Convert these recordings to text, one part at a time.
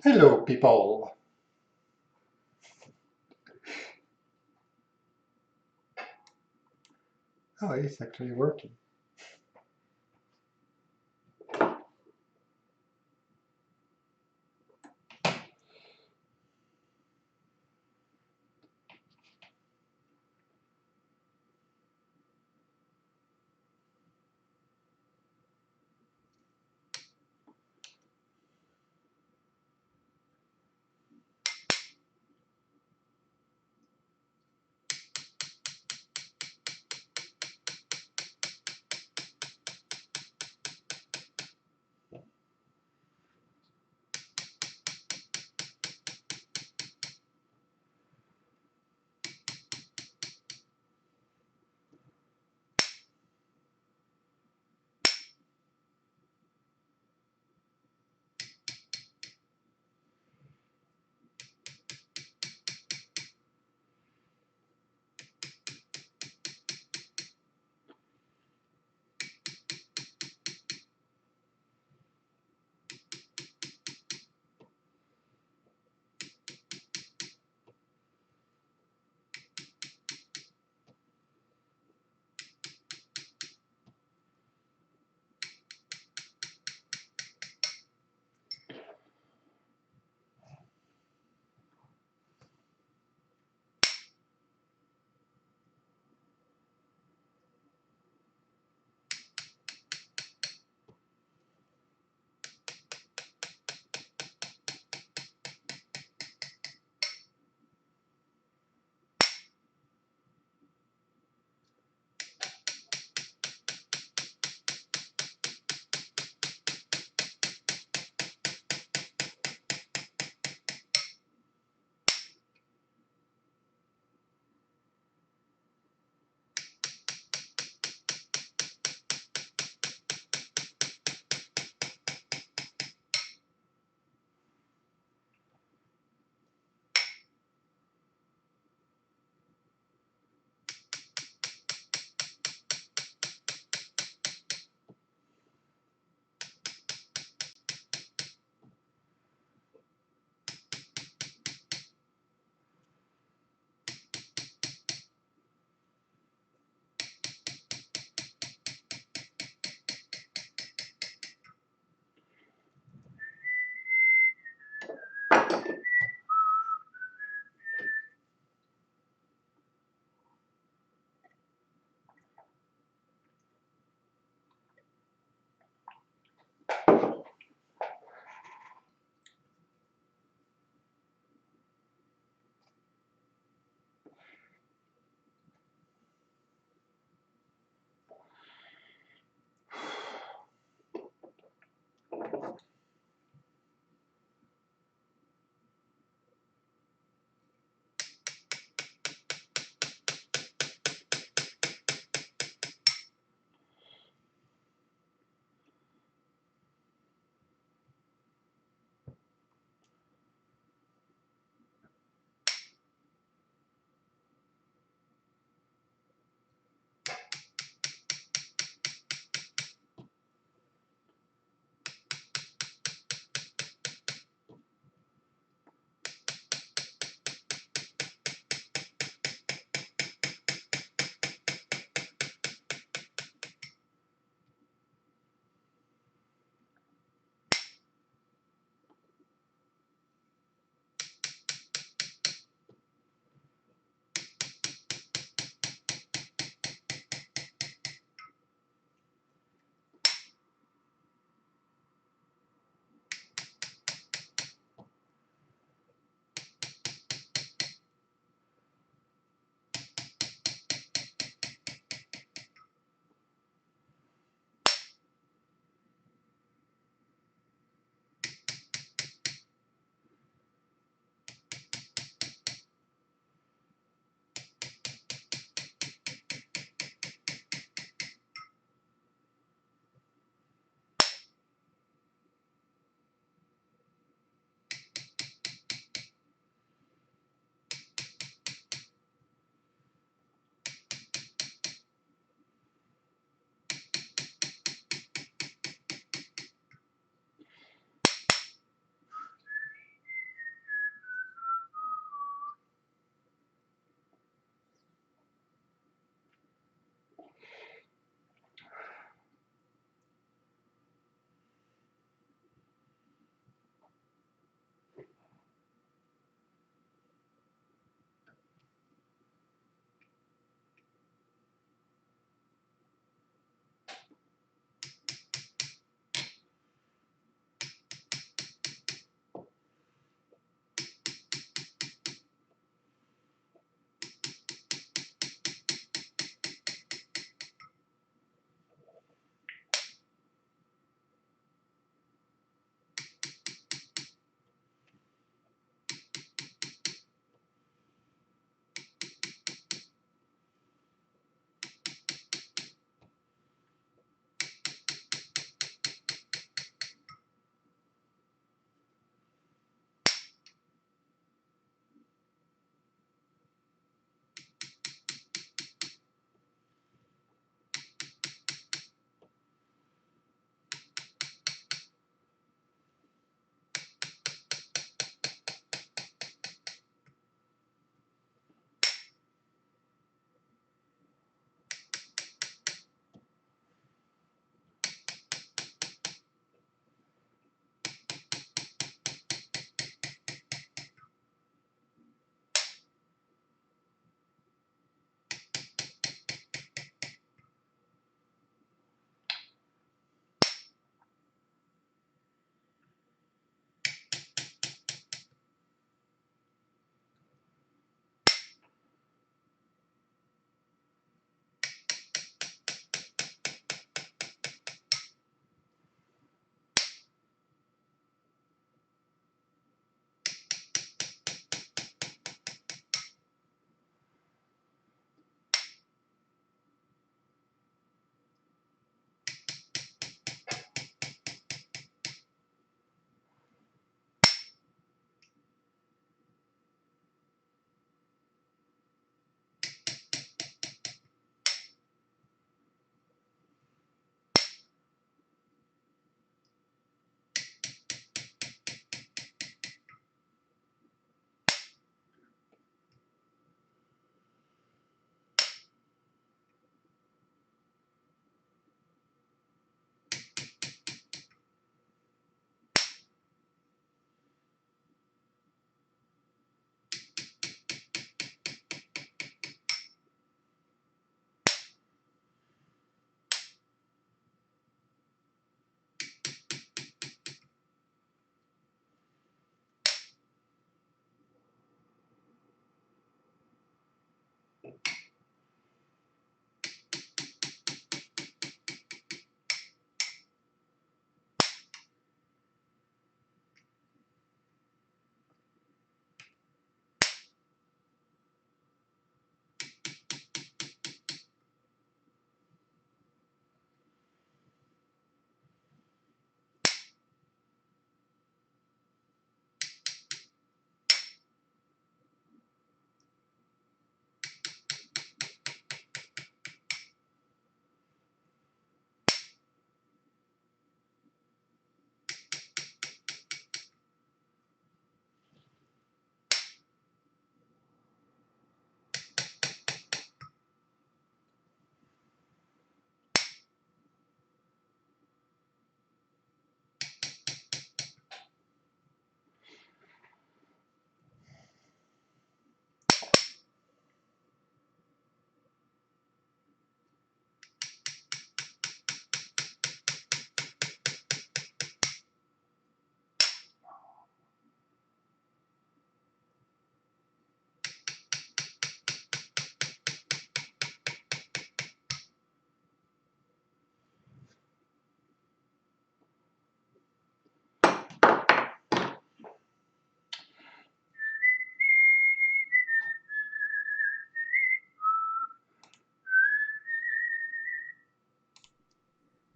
Hello, people. Oh, it's actually working.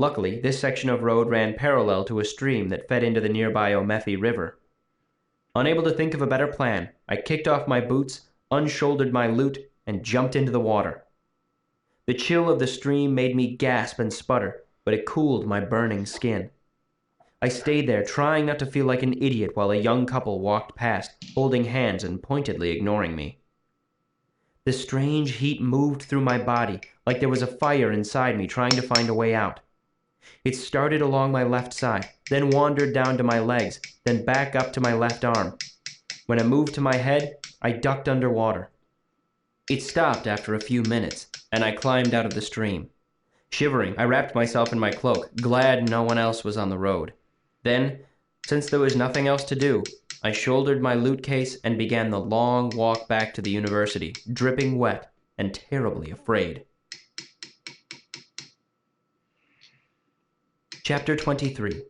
Luckily, this section of road ran parallel to a stream that fed into the nearby Omethi River. Unable to think of a better plan, I kicked off my boots, unshouldered my loot, and jumped into the water. The chill of the stream made me gasp and sputter, but it cooled my burning skin. I stayed there, trying not to feel like an idiot while a young couple walked past, holding hands and pointedly ignoring me. The strange heat moved through my body, like there was a fire inside me trying to find a way out. It started along my left side, then wandered down to my legs, then back up to my left arm. When it moved to my head, I ducked underwater. It stopped after a few minutes, and I climbed out of the stream. Shivering, I wrapped myself in my cloak, glad no one else was on the road. Then, since there was nothing else to do, I shouldered my loot case and began the long walk back to the university, dripping wet and terribly afraid. Chapter 23.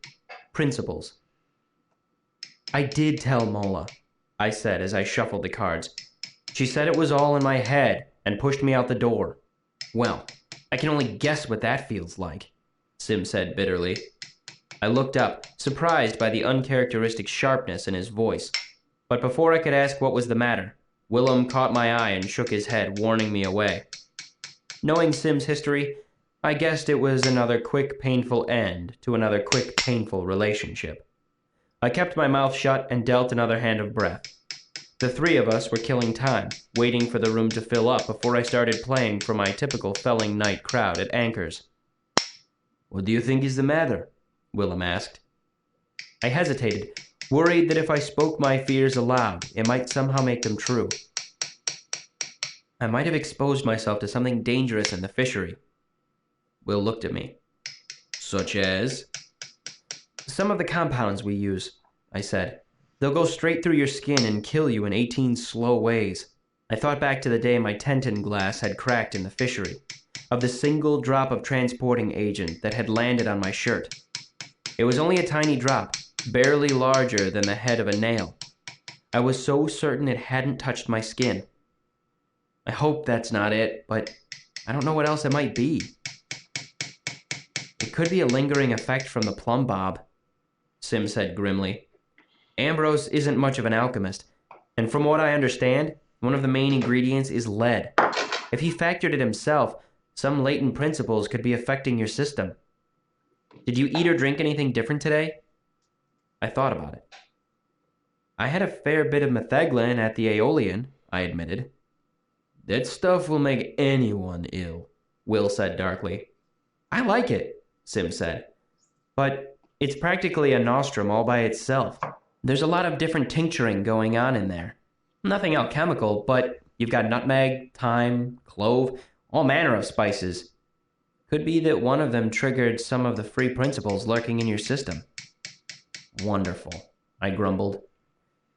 Principles. I did tell Mola, I said as I shuffled the cards. She said it was all in my head and pushed me out the door. Well, I can only guess what that feels like, Sim said bitterly. I looked up, surprised by the uncharacteristic sharpness in his voice. But before I could ask what was the matter, Willem caught my eye and shook his head, warning me away. Knowing Sim's history, I guessed it was another quick, painful end to another quick, painful relationship. I kept my mouth shut and dealt another hand of breath. The three of us were killing time, waiting for the room to fill up before I started playing for my typical felling night crowd at Anchors. "What do you think is the matter?" Willem asked. I hesitated, worried that if I spoke my fears aloud, it might somehow make them true. I might have exposed myself to something dangerous in the fishery. Will looked at me. "Such as?" "Some of the compounds we use," I said. "They'll go straight through your skin and kill you in 18 slow ways." I thought back to the day my Tenton glass had cracked in the fishery, of the single drop of transporting agent that had landed on my shirt. It was only a tiny drop, barely larger than the head of a nail. I was so certain it hadn't touched my skin. I hope that's not it, but I don't know what else it might be. "It could be a lingering effect from the plumb bob," Sim said grimly. "Ambrose isn't much of an alchemist, and from what I understand, one of the main ingredients is lead. If he factored it himself, some latent principles could be affecting your system. Did you eat or drink anything different today?" I thought about it. "I had a fair bit of metheglin at the Aeolian," I admitted. "That stuff will make anyone ill," Will said darkly. "I like it," Sim said. "But it's practically a nostrum all by itself. There's a lot of different tincturing going on in there. Nothing alchemical, but you've got nutmeg, thyme, clove, all manner of spices. Could be that one of them triggered some of the free principles lurking in your system." "Wonderful," I grumbled.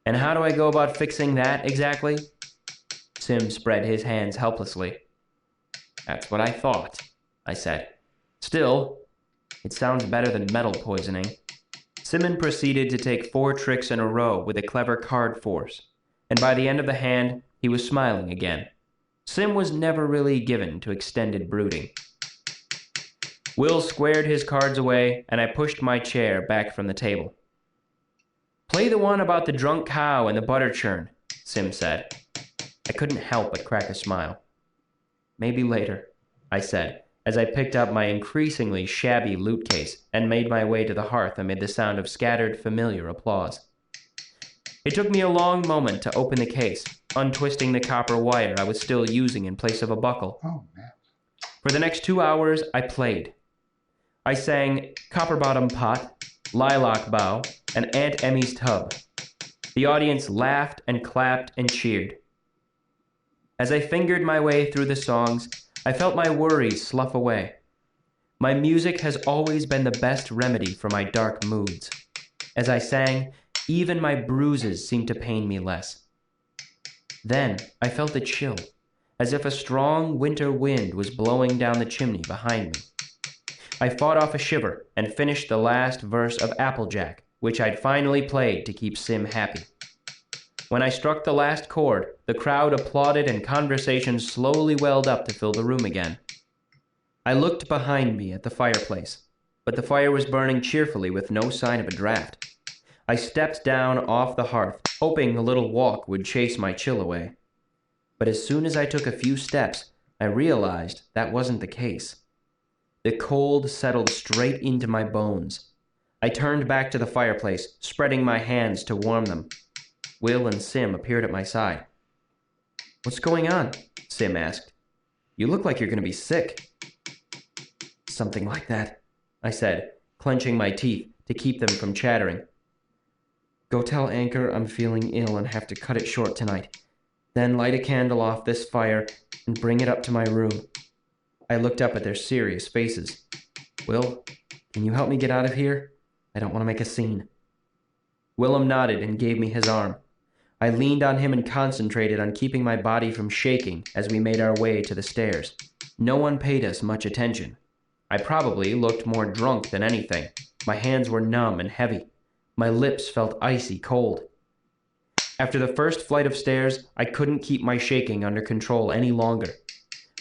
"And how do I go about fixing that exactly?" Sim spread his hands helplessly. "That's what I thought," I said. "Still, it sounds better than metal poisoning." Simon proceeded to take 4 tricks in a row with a clever card force, and by the end of the hand, he was smiling again. Sim was never really given to extended brooding. Will squared his cards away, and I pushed my chair back from the table. "Play the one about the drunk cow and the butter churn," Sim said. I couldn't help but crack a smile. "Maybe later," I said, as I picked up my increasingly shabby loot case and made my way to the hearth amid the sound of scattered familiar applause. It took me a long moment to open the case, untwisting the copper wire I was still using in place of a buckle. Oh, man. For the next 2 hours, I played. I sang Copper Bottom Pot, Lilac Bough, and Aunt Emmy's Tub. The audience laughed and clapped and cheered. As I fingered my way through the songs, I felt my worries slough away. My music has always been the best remedy for my dark moods. As I sang, even my bruises seemed to pain me less. Then I felt a chill, as if a strong winter wind was blowing down the chimney behind me. I fought off a shiver and finished the last verse of Applejack, which I'd finally played to keep Sim happy. When I struck the last chord, the crowd applauded and conversation slowly welled up to fill the room again. I looked behind me at the fireplace. but the fire was burning cheerfully with no sign of a draft. I stepped down off the hearth, hoping the little walk would chase my chill away. But as soon as I took a few steps, I realized that wasn't the case. The cold settled straight into my bones. I turned back to the fireplace, spreading my hands to warm them. Will and Sim appeared at my side. "What's going on?" Sim asked. "You look like you're going to be sick." "Something like that," I said, clenching my teeth to keep them from chattering. "Go tell Anchor I'm feeling ill and have to cut it short tonight. Then light a candle off this fire and bring it up to my room." I looked up at their serious faces. "Will, can you help me get out of here? I don't want to make a scene." Willem nodded and gave me his arm. I leaned on him and concentrated on keeping my body from shaking as we made our way to the stairs. No one paid us much attention. I probably looked more drunk than anything. My hands were numb and heavy. My lips felt icy cold. After the first flight of stairs, I couldn't keep my shaking under control any longer.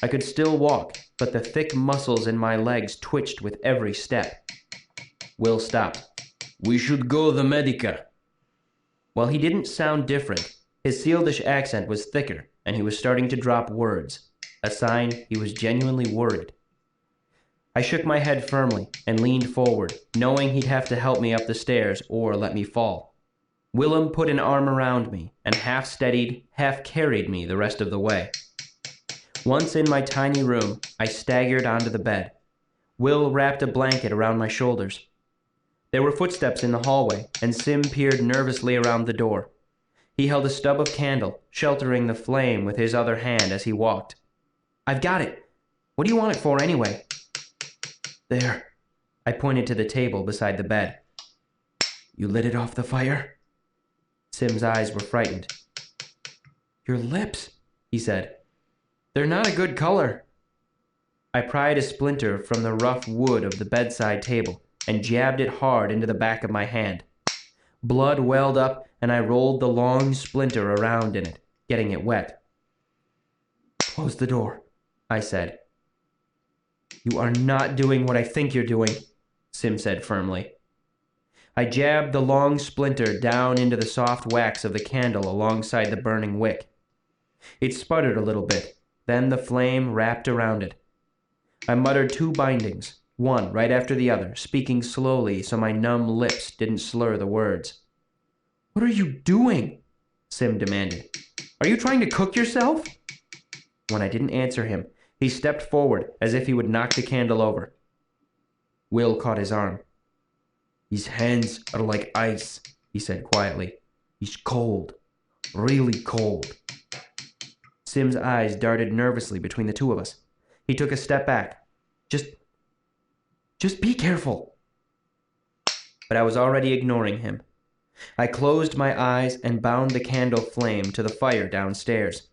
I could still walk, but the thick muscles in my legs twitched with every step. Will stopped. "We should go the Medica." While he didn't sound different, his Sealdish accent was thicker, and he was starting to drop words, a sign he was genuinely worried. I shook my head firmly and leaned forward, knowing he'd have to help me up the stairs or let me fall. Willem put an arm around me and half-steadied, half-carried me the rest of the way. Once in my tiny room, I staggered onto the bed. Will wrapped a blanket around my shoulders. There were footsteps in the hallway, and Sim peered nervously around the door. He held a stub of candle, sheltering the flame with his other hand as he walked. "I've got it. What do you want it for, anyway?" "There." I pointed to the table beside the bed. "You lit it off the fire?" Sim's eyes were frightened. "Your lips," he said. "They're not a good color." I pried a splinter from the rough wood of the bedside table and jabbed it hard into the back of my hand. Blood welled up, and I rolled the long splinter around in it, getting it wet. "Close the door," I said. "You are not doing what I think you're doing," Sim said firmly. I jabbed the long splinter down into the soft wax of the candle alongside the burning wick. It sputtered a little bit, then the flame wrapped around it. I muttered 2 bindings, one right after the other, speaking slowly so my numb lips didn't slur the words. "What are you doing?" Sim demanded. "Are you trying to cook yourself?" When I didn't answer him, he stepped forward as if he would knock the candle over. Will caught his arm. "His hands are like ice," he said quietly. "He's cold. Really cold." Sim's eyes darted nervously between the two of us. He took a step back. Just be careful." But I was already ignoring him. I closed my eyes and bound the candle flame to the fire downstairs.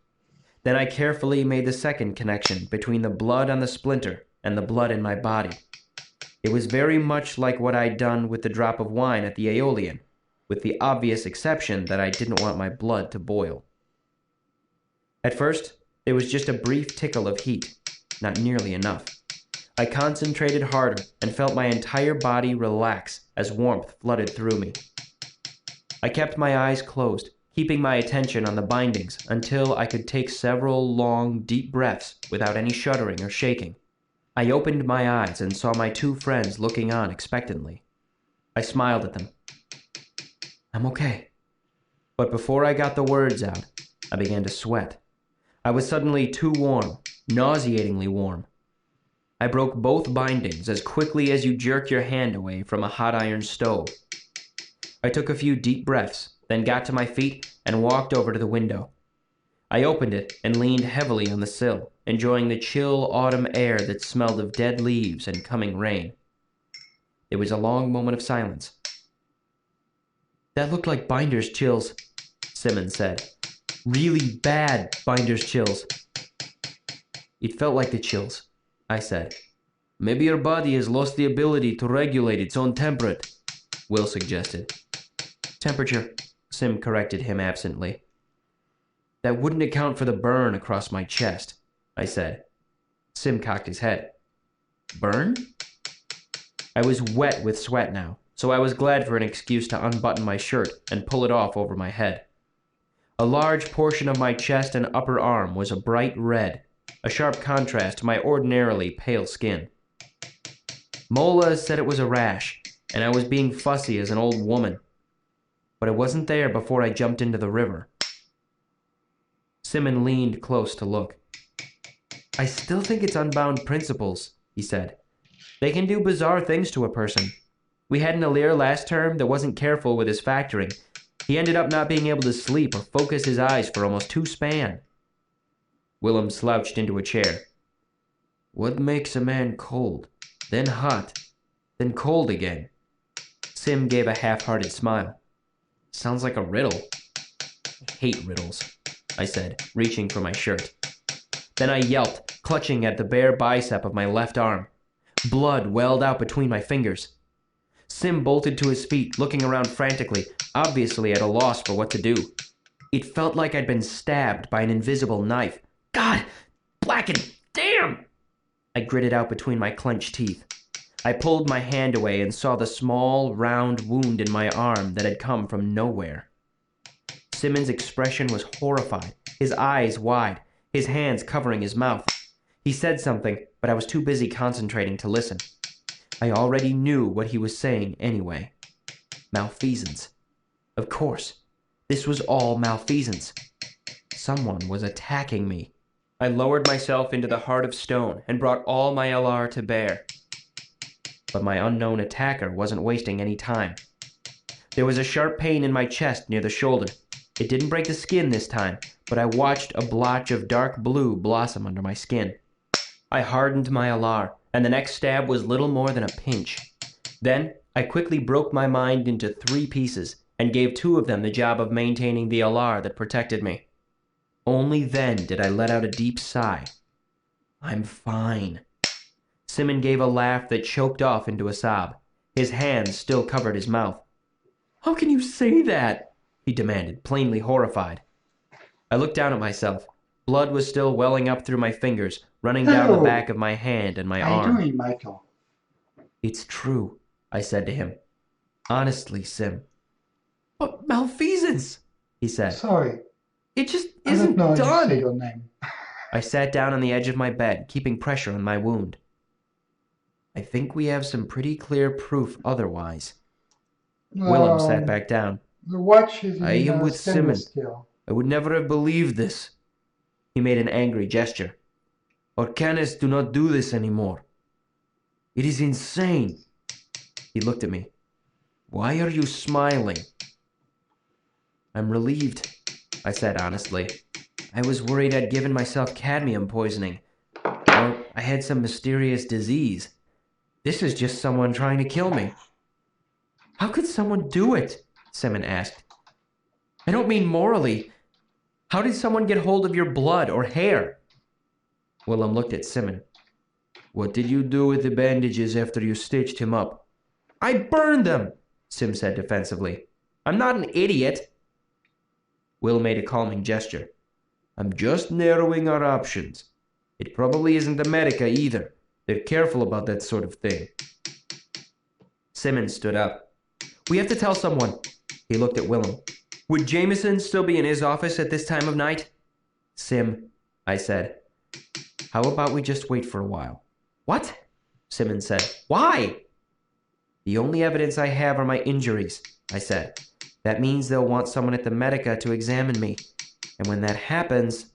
Then I carefully made the second connection between the blood on the splinter and the blood in my body. It was very much like what I'd done with the drop of wine at the Aeolian, with the obvious exception that I didn't want my blood to boil. At first, there was just a brief tickle of heat, not nearly enough. I concentrated harder and felt my entire body relax as warmth flooded through me. I kept my eyes closed, keeping my attention on the bindings until I could take several long, deep breaths without any shuddering or shaking. I opened my eyes and saw my 2 friends looking on expectantly. I smiled at them. "I'm okay." But before I got the words out, I began to sweat. I was suddenly too warm, nauseatingly warm. I broke both bindings as quickly as you jerk your hand away from a hot iron stove. I took a few deep breaths, then got to my feet and walked over to the window. I opened it and leaned heavily on the sill, enjoying the chill autumn air that smelled of dead leaves and coming rain. There was a long moment of silence. "That looked like binder's chills," Simmons said. "Really bad binder's chills." "It felt like the chills," I said. "Maybe your body has lost the ability to regulate its own temperature," Will suggested. "Temperature," Sim corrected him absently. "That wouldn't account for the burn across my chest," I said. Sim cocked his head. "Burn?" I was wet with sweat now, so I was glad for an excuse to unbutton my shirt and pull it off over my head. A large portion of my chest and upper arm was a bright red, a sharp contrast to my ordinarily pale skin. Mola said it was a rash, and I was being fussy as an old woman. But it wasn't there before I jumped into the river. Simon leaned close to look. I still think it's unbound principles, he said. They can do bizarre things to a person. We had an Alir last term that wasn't careful with his factoring. He ended up not being able to sleep or focus his eyes for almost 2 span. Willem slouched into a chair. What makes a man cold, then hot, then cold again? Sim gave a half-hearted smile. Sounds like a riddle. I hate riddles, I said, reaching for my shirt. Then I yelped, clutching at the bare bicep of my left arm. Blood welled out between my fingers. Sim bolted to his feet, looking around frantically, obviously at a loss for what to do. It felt like I'd been stabbed by an invisible knife. God! Blackened! Damn! I gritted out between my clenched teeth. I pulled my hand away and saw the small, round wound in my arm that had come from nowhere. Simmons' expression was horrified, his eyes wide, his hands covering his mouth. He said something, but I was too busy concentrating to listen. I already knew what he was saying anyway. Malfeasance. Of course. This was all malfeasance. Someone was attacking me. I lowered myself into the heart of stone and brought all my LR to bear. But my unknown attacker wasn't wasting any time. There was a sharp pain in my chest near the shoulder. It didn't break the skin this time, but I watched a blotch of dark blue blossom under my skin. I hardened my alar, and the next stab was little more than a pinch. Then, I quickly broke my mind into 3 pieces, and gave 2 of them the job of maintaining the alar that protected me. Only then did I let out a deep sigh. I'm fine. Simon gave a laugh that choked off into a sob. His hands still covered his mouth. How can you say that? He demanded, plainly horrified. I looked down at myself. Blood was still welling up through my fingers, running down the back of my hand and my How arm. you doing, Michael? It's true, I said to him. Honestly, Sim. But malfeasance, he said. Sorry, It just I don't isn't know how to say done. your name. I sat down on the edge of my bed, keeping pressure on my wound. I think we have some pretty clear proof otherwise. Willem sat back down. The watch is in I am with stainless Simon. steel. I would never have believed this. He made an angry gesture. Orcanes do not do this anymore. It is insane. He looked at me. Why are you smiling? I'm relieved, I said honestly. I was worried I'd given myself cadmium poisoning, or I had some mysterious disease. This is just someone trying to kill me. How could someone do it? Simon asked. I don't mean morally. How did someone get hold of your blood or hair? Willem looked at Simon. What did you do with the bandages after you stitched him up? I burned them, Sim said defensively. I'm not an idiot. Will made a calming gesture. I'm just narrowing our options. It probably isn't America either. They're careful about that sort of thing. Simmons stood up. We have to tell someone. He looked at Willem. Would Jameson still be in his office at this time of night? Sim, I said. How about we just wait for a while? What? Simmons said. Why? The only evidence I have are my injuries, I said. That means they'll want someone at the Medica to examine me. And when that happens...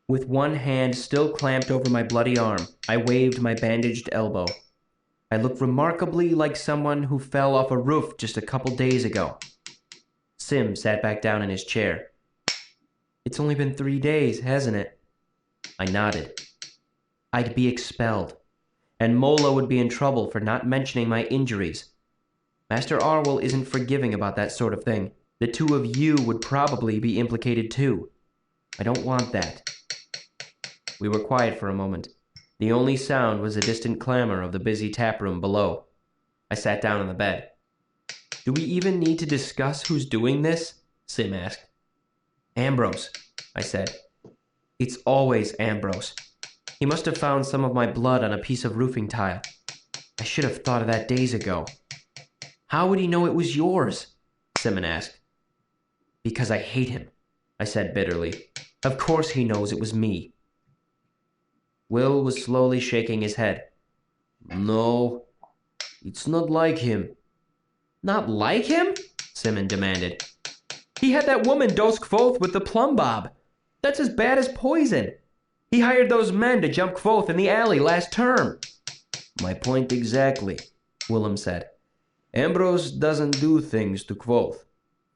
With one hand still clamped over my bloody arm, I waved my bandaged elbow. I looked remarkably like someone who fell off a roof just a couple days ago. Sim sat back down in his chair. It's only been 3 days, hasn't it? I nodded. I'd be expelled, and Mola would be in trouble for not mentioning my injuries. Master Arwell isn't forgiving about that sort of thing. The 2 of you would probably be implicated too. I don't want that. We were quiet for a moment. The only sound was the distant clamor of the busy taproom below. I sat down on the bed. Do we even need to discuss who's doing this? Sim asked. Ambrose, I said. It's always Ambrose. He must have found some of my blood on a piece of roofing tile. I should have thought of that days ago. How would he know it was yours? Simon asked. Because I hate him, I said bitterly. Of course he knows it was me. Will was slowly shaking his head. No, it's not like him. Not like him? Simon demanded. He had that woman dose Kvothe with the plumb bob. That's as bad as poison. He hired those men to jump Kvothe in the alley last term. My point exactly, Willem said. Ambrose doesn't do things to Kvothe.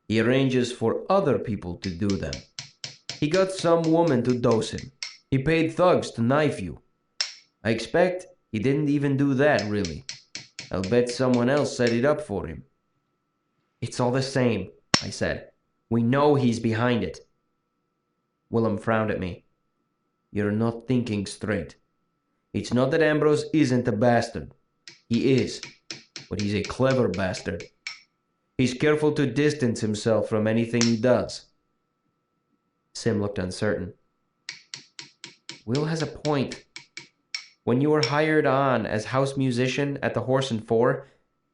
He arranges for other people to do them. He got some woman to dose him. He paid thugs to knife you. I expect he didn't even do that, really. I'll bet someone else set it up for him. It's all the same, I said. We know he's behind it. Willem frowned at me. You're not thinking straight. It's not that Ambrose isn't a bastard. He is, but he's a clever bastard. He's careful to distance himself from anything he does. Sim looked uncertain. Will has a point. When you were hired on as house musician at the Horse and Four,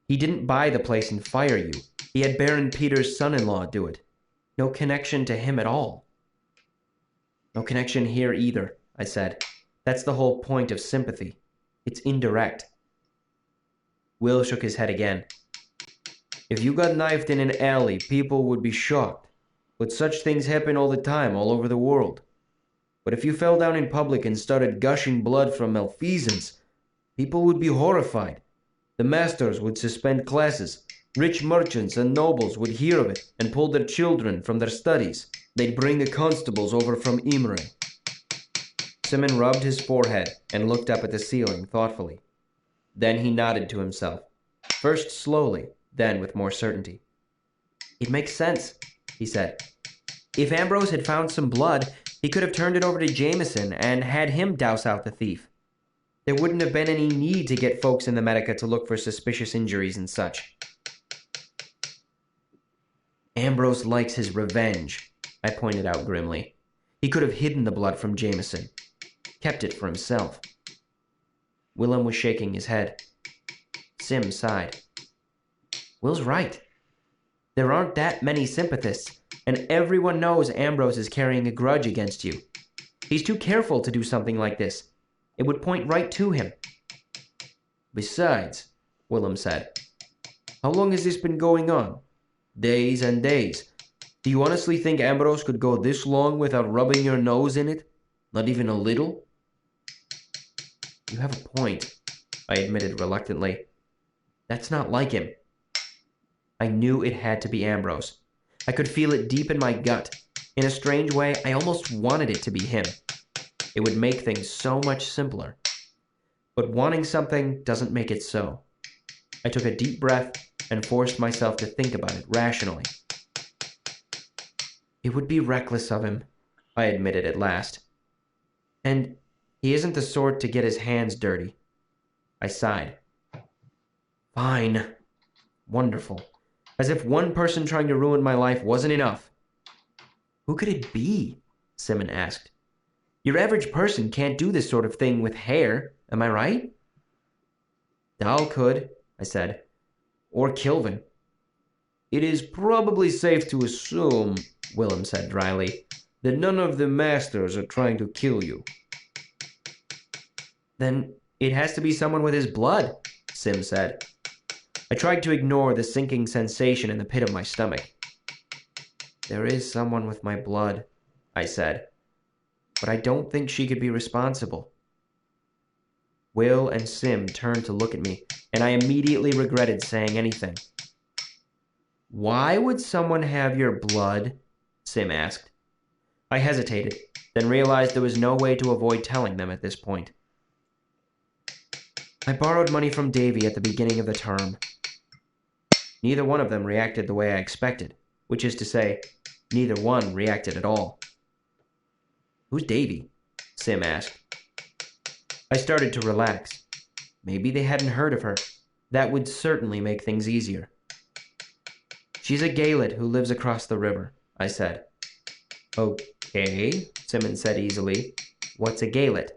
he didn't buy the place and fire you. He had Baron Peter's son-in-law do it. No connection to him at all. No connection here either, I said. That's the whole point of sympathy. It's indirect. Will shook his head again. If you got knifed in an alley, people would be shocked. But such things happen all the time, all over the world. But if you fell down in public and started gushing blood from malfeasance, people would be horrified. The masters would suspend classes. Rich merchants and nobles would hear of it and pull their children from their studies. They'd bring the constables over from Imre. Simon rubbed his forehead and looked up at the ceiling thoughtfully. Then he nodded to himself, first slowly, then with more certainty. It makes sense, he said. If Ambrose had found some blood, he could have turned it over to Jameson and had him douse out the thief. There wouldn't have been any need to get folks in the Medica to look for suspicious injuries and such. Ambrose likes his revenge, I pointed out grimly. He could have hidden the blood from Jameson, kept it for himself. Willem was shaking his head. Sim sighed. Will's right. There aren't that many sympathists, and everyone knows Ambrose is carrying a grudge against you. He's too careful to do something like this. It would point right to him. Besides, Willem said, how long has this been going on? Days and days. Do you honestly think Ambrose could go this long without rubbing your nose in it? Not even a little? You have a point, I admitted reluctantly. That's not like him. I knew it had to be Ambrose. I could feel it deep in my gut. In a strange way, I almost wanted it to be him. It would make things so much simpler. But wanting something doesn't make it so. I took a deep breath and forced myself to think about it rationally. It would be reckless of him, I admitted at last. And he isn't the sort to get his hands dirty. I sighed. Fine. Wonderful. As if one person trying to ruin my life wasn't enough. Who could it be? Simon asked. Your average person can't do this sort of thing with hair, am I right? Dahl could, I said. Or Kilvin. It is probably safe to assume, Willem said dryly, that none of the masters are trying to kill you. Then it has to be someone with his blood, Sim said. I tried to ignore the sinking sensation in the pit of my stomach. There is someone with my blood, I said, but I don't think she could be responsible. Will and Sim turned to look at me, and I immediately regretted saying anything. Why would someone have your blood? Sim asked. I hesitated, then realized there was no way to avoid telling them at this point. I borrowed money from Davy at the beginning of the term. Neither one of them reacted the way I expected, which is to say, neither one reacted at all. Who's Davy? Sim asked. I started to relax. Maybe they hadn't heard of her. That would certainly make things easier. She's a Gaelid who lives across the river, I said. Okay, Simon said easily. What's a Gaelid?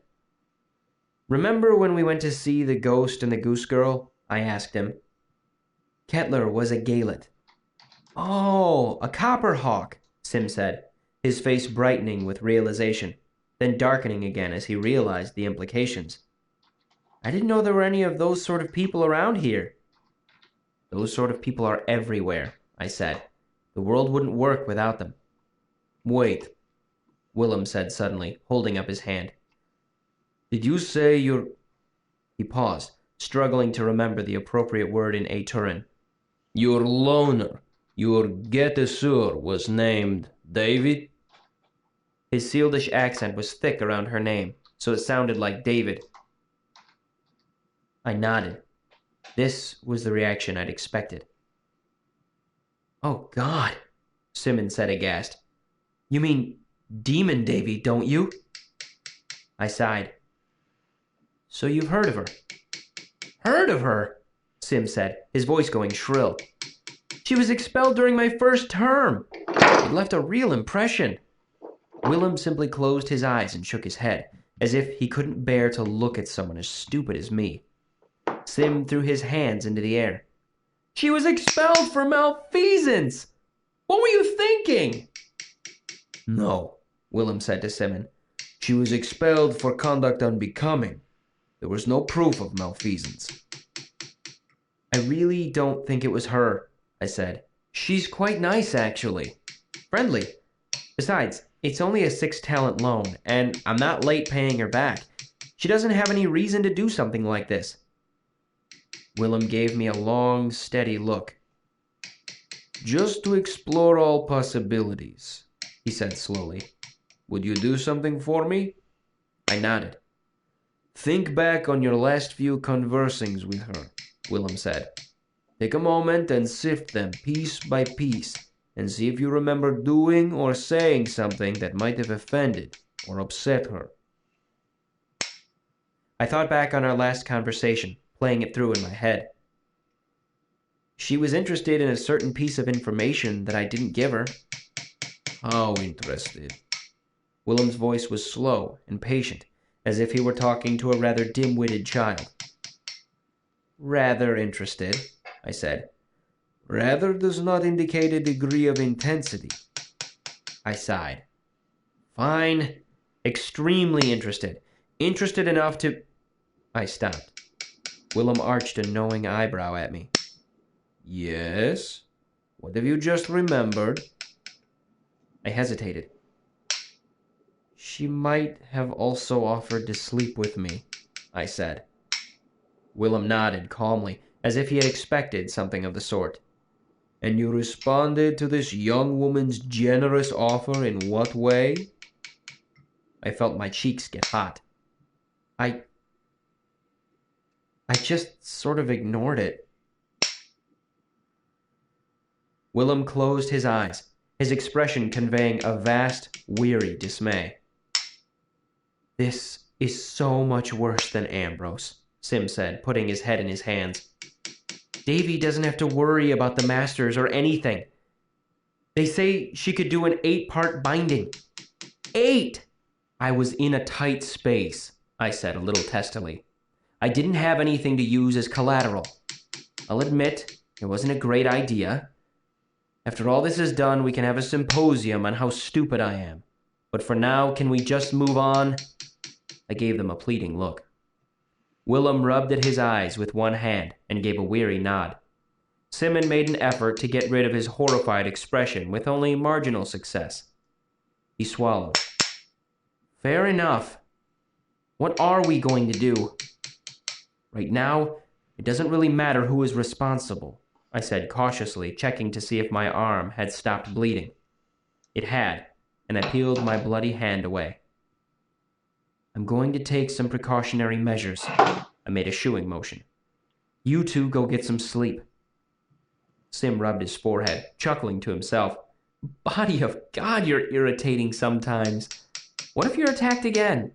Remember when we went to see The Ghost and the Goose Girl? I asked him. Kettler was a Gaelic. Oh, a copperhawk, Sim said, his face brightening with realization, then darkening again as he realized the implications. I didn't know there were any of those sort of people around here. Those sort of people are everywhere, I said. The world wouldn't work without them. Wait, Willem said suddenly, holding up his hand. Did you say you're... He paused, struggling to remember the appropriate word in Aturan. Your loner, your gettesur was named David? His Sealdish accent was thick around her name, so it sounded like David. I nodded. This was the reaction I'd expected. Oh, God, Simmons said aghast. You mean Demon Davy, don't you? I sighed. So you've heard of her? Heard of her? Sim said, his voice going shrill. She was expelled during my first term. It left a real impression. Willem simply closed his eyes and shook his head, as if he couldn't bear to look at someone as stupid as me. Sim threw his hands into the air. She was expelled for malfeasance! What were you thinking? No, Willem said to Simon. She was expelled for conduct unbecoming. There was no proof of malfeasance. I really don't think it was her, I said. She's quite nice, actually. Friendly. Besides, it's only a 6-talent loan, and I'm not late paying her back. She doesn't have any reason to do something like this. Willem gave me a long, steady look. Just to explore all possibilities, he said slowly. Would you do something for me? I nodded. Think back on your last few conversing's with her, Willem said. Take a moment and sift them piece by piece, and see if you remember doing or saying something that might have offended or upset her. I thought back on our last conversation, playing it through in my head. She was interested in a certain piece of information that I didn't give her. How interested? Willem's voice was slow and patient, as if he were talking to a rather dim-witted child. Rather interested, I said. Rather does not indicate a degree of intensity. I sighed. Fine. Extremely interested. Interested enough to... I stopped. Willem arched a knowing eyebrow at me. Yes? What have you just remembered? I hesitated. She might have also offered to sleep with me, I said. Willem nodded calmly, as if he had expected something of the sort. And you responded to this young woman's generous offer in what way? I felt my cheeks get hot. I just sort of ignored it. Willem closed his eyes, his expression conveying a vast, weary dismay. This is so much worse than Ambrose, Sim said, putting his head in his hands. Davy doesn't have to worry about the masters or anything. They say she could do an 8-part binding. 8! I was in a tight space, I said a little testily. I didn't have anything to use as collateral. I'll admit, it wasn't a great idea. After all this is done, we can have a symposium on how stupid I am. But for now, can we just move on? I gave them a pleading look. Willem rubbed at his eyes with one hand and gave a weary nod. Simon made an effort to get rid of his horrified expression with only marginal success. He swallowed. Fair enough. What are we going to do? Right now, it doesn't really matter who is responsible, I said cautiously, checking to see if my arm had stopped bleeding. It had, and I peeled my bloody hand away. I'm going to take some precautionary measures. I made a shooing motion. You two go get some sleep. Sim rubbed his forehead, chuckling to himself. Body of God, you're irritating sometimes. What if you're attacked again?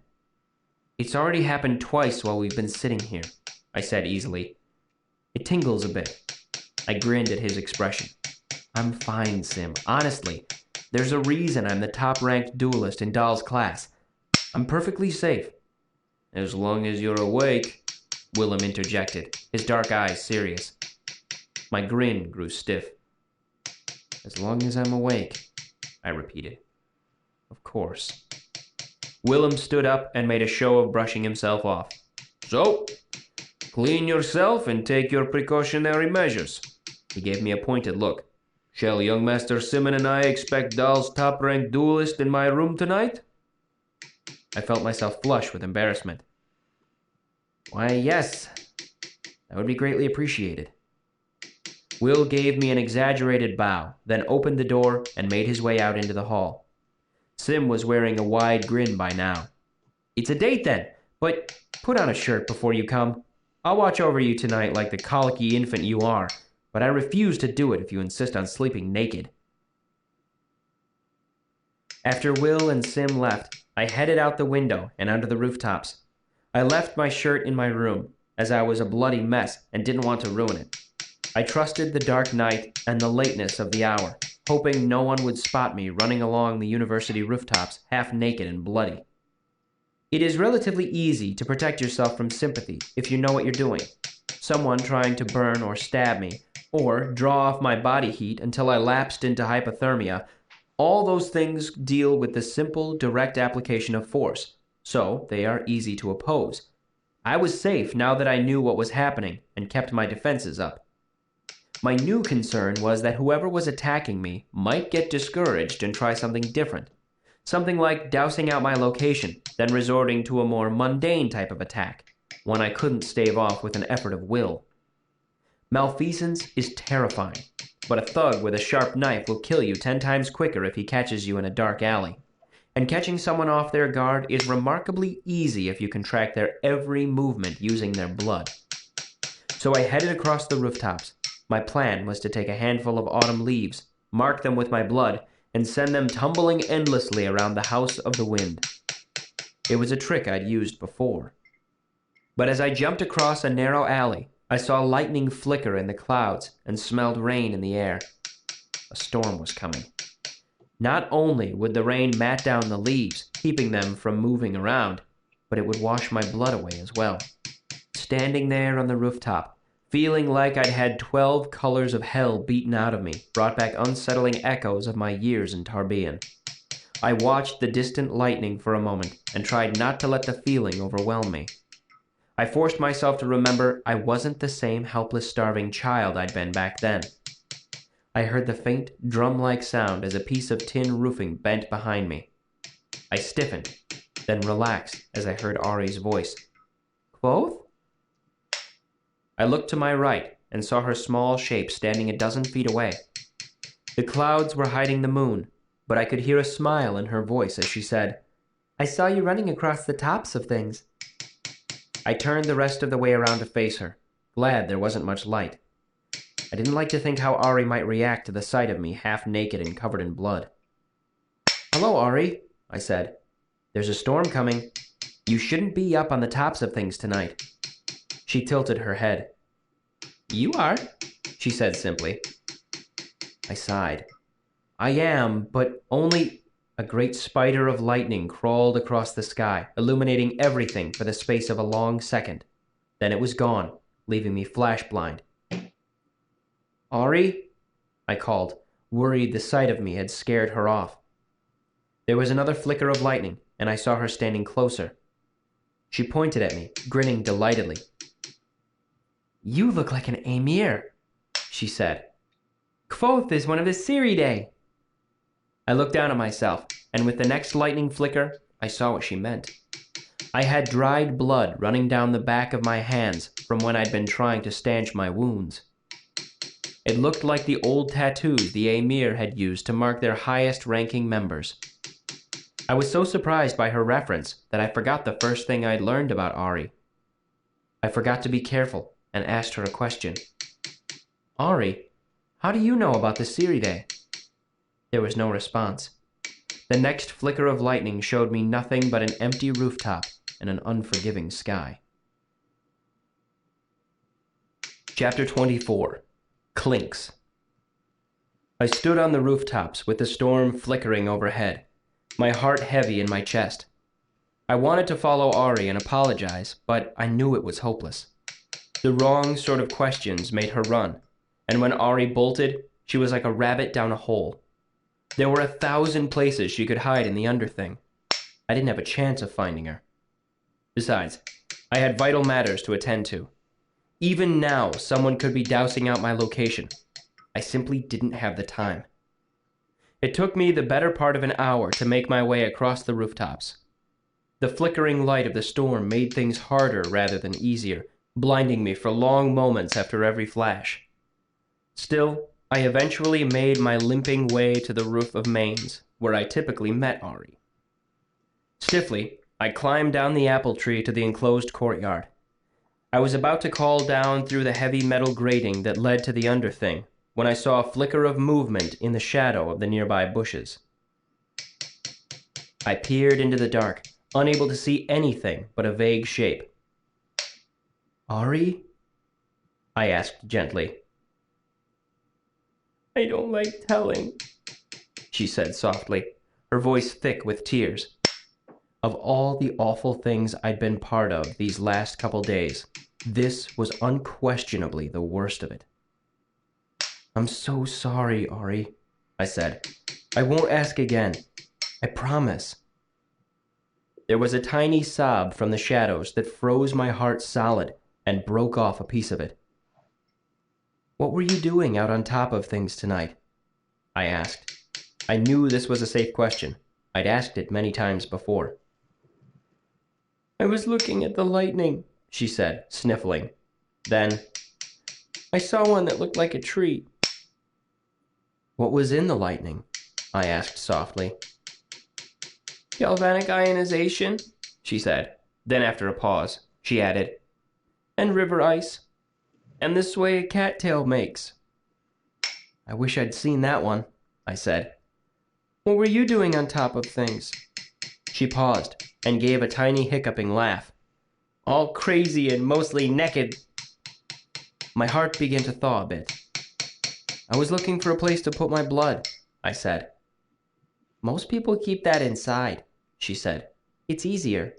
It's already happened twice while we've been sitting here, I said easily. It tingles a bit. I grinned at his expression. I'm fine, Sim. Honestly, there's a reason I'm the top-ranked duelist in Dahl's class. I'm perfectly safe. As long as you're awake, Willem interjected, his dark eyes serious. My grin grew stiff. As long as I'm awake, I repeated. Of course. Willem stood up and made a show of brushing himself off. So, clean yourself and take your precautionary measures. He gave me a pointed look. Shall young Master Simon and I expect Dahl's top-ranked duelist in my room tonight? I felt myself flush with embarrassment. Why, yes. That would be greatly appreciated. Will gave me an exaggerated bow, then opened the door and made his way out into the hall. Sim was wearing a wide grin by now. It's a date then, but put on a shirt before you come. I'll watch over you tonight like the colicky infant you are, but I refuse to do it if you insist on sleeping naked. After Will and Sim left, I headed out the window and onto the rooftops. I left my shirt in my room, as I was a bloody mess and didn't want to ruin it. I trusted the dark night and the lateness of the hour, hoping no one would spot me running along the university rooftops half naked and bloody. It is relatively easy to protect yourself from sympathy if you know what you're doing. Someone trying to burn or stab me, or draw off my body heat until I lapsed into hypothermia, all those things deal with the simple, direct application of force, so they are easy to oppose. I was safe now that I knew what was happening and kept my defenses up. My new concern was that whoever was attacking me might get discouraged and try something different. Something like dousing out my location, then resorting to a more mundane type of attack, one I couldn't stave off with an effort of will. Malfeasance is terrifying, but a thug with a sharp knife will kill you 10 times quicker if he catches you in a dark alley. And catching someone off their guard is remarkably easy if you can track their every movement using their blood. So I headed across the rooftops. My plan was to take a handful of autumn leaves, mark them with my blood, and send them tumbling endlessly around the House of the Wind. It was a trick I'd used before. But as I jumped across a narrow alley, I saw lightning flicker in the clouds and smelled rain in the air. A storm was coming. Not only would the rain mat down the leaves, keeping them from moving around, but it would wash my blood away as well. Standing there on the rooftop, feeling like I'd had 12 colors of hell beaten out of me, brought back unsettling echoes of my years in Tarbean. I watched the distant lightning for a moment and tried not to let the feeling overwhelm me. I forced myself to remember I wasn't the same helpless, starving child I'd been back then. I heard the faint, drum-like sound as a piece of tin roofing bent behind me. I stiffened, then relaxed as I heard Ari's voice. Quoth? I looked to my right and saw her small shape standing a dozen feet away. The clouds were hiding the moon, but I could hear a smile in her voice as she said, I saw you running across the tops of things. I turned the rest of the way around to face her, glad there wasn't much light. I didn't like to think how Ari might react to the sight of me half naked and covered in blood. Hello, Ari, I said. There's a storm coming. You shouldn't be up on the tops of things tonight. She tilted her head. You are, she said simply. I sighed. I am, but only... A great spider of lightning crawled across the sky, illuminating everything for the space of a long second. Then it was gone, leaving me flash-blind. Ari? I called, worried the sight of me had scared her off. There was another flicker of lightning, and I saw her standing closer. She pointed at me, grinning delightedly. You look like an Emir, she said. Quoth is one of the Siridae. I looked down at myself, and with the next lightning flicker, I saw what she meant. I had dried blood running down the back of my hands from when I'd been trying to stanch my wounds. It looked like the old tattoos the Emir had used to mark their highest-ranking members. I was so surprised by her reference that I forgot the first thing I'd learned about Ari. I forgot to be careful and asked her a question. Ari, how do you know about the Siridae? There was no response. The next flicker of lightning showed me nothing but an empty rooftop and an unforgiving sky. Chapter 24. Clinks. I stood on the rooftops with the storm flickering overhead, my heart heavy in my chest. I wanted to follow Ari and apologize, but I knew it was hopeless. The wrong sort of questions made her run, and when Ari bolted, she was like a rabbit down a hole. There were 1,000 places she could hide in the underthing. I didn't have a chance of finding her. Besides, I had vital matters to attend to. Even now, someone could be dousing out my location. I simply didn't have the time. It took me the better part of an hour to make my way across the rooftops. The flickering light of the storm made things harder rather than easier, blinding me for long moments after every flash. Still, I eventually made my limping way to the roof of Maine's, where I typically met Ari. Stiffly, I climbed down the apple tree to the enclosed courtyard. I was about to call down through the heavy metal grating that led to the underthing when I saw a flicker of movement in the shadow of the nearby bushes. I peered into the dark, unable to see anything but a vague shape. "Ari?" I asked gently. "I don't like telling," she said softly, her voice thick with tears. Of all the awful things I'd been part of these last couple days, this was unquestionably the worst of it. "I'm so sorry, Ari," I said. "I won't ask again. I promise." There was a tiny sob from the shadows that froze my heart solid and broke off a piece of it. "What were you doing out on top of things tonight?" I asked. I knew this was a safe question. I'd asked it many times before. "I was looking at the lightning," she said, sniffling. Then, "I saw one that looked like a tree." "What was in the lightning?" I asked softly. "Galvanic ionization," she said. Then after a pause, she added, "And river ice. And this way a cattail makes." "I wish I'd seen that one," I said. "What were you doing on top of things?" She paused and gave a tiny hiccuping laugh. "All crazy and mostly naked." My heart began to thaw a bit. "I was looking for a place to put my blood," I said. "Most people keep that inside," she said. "It's easier."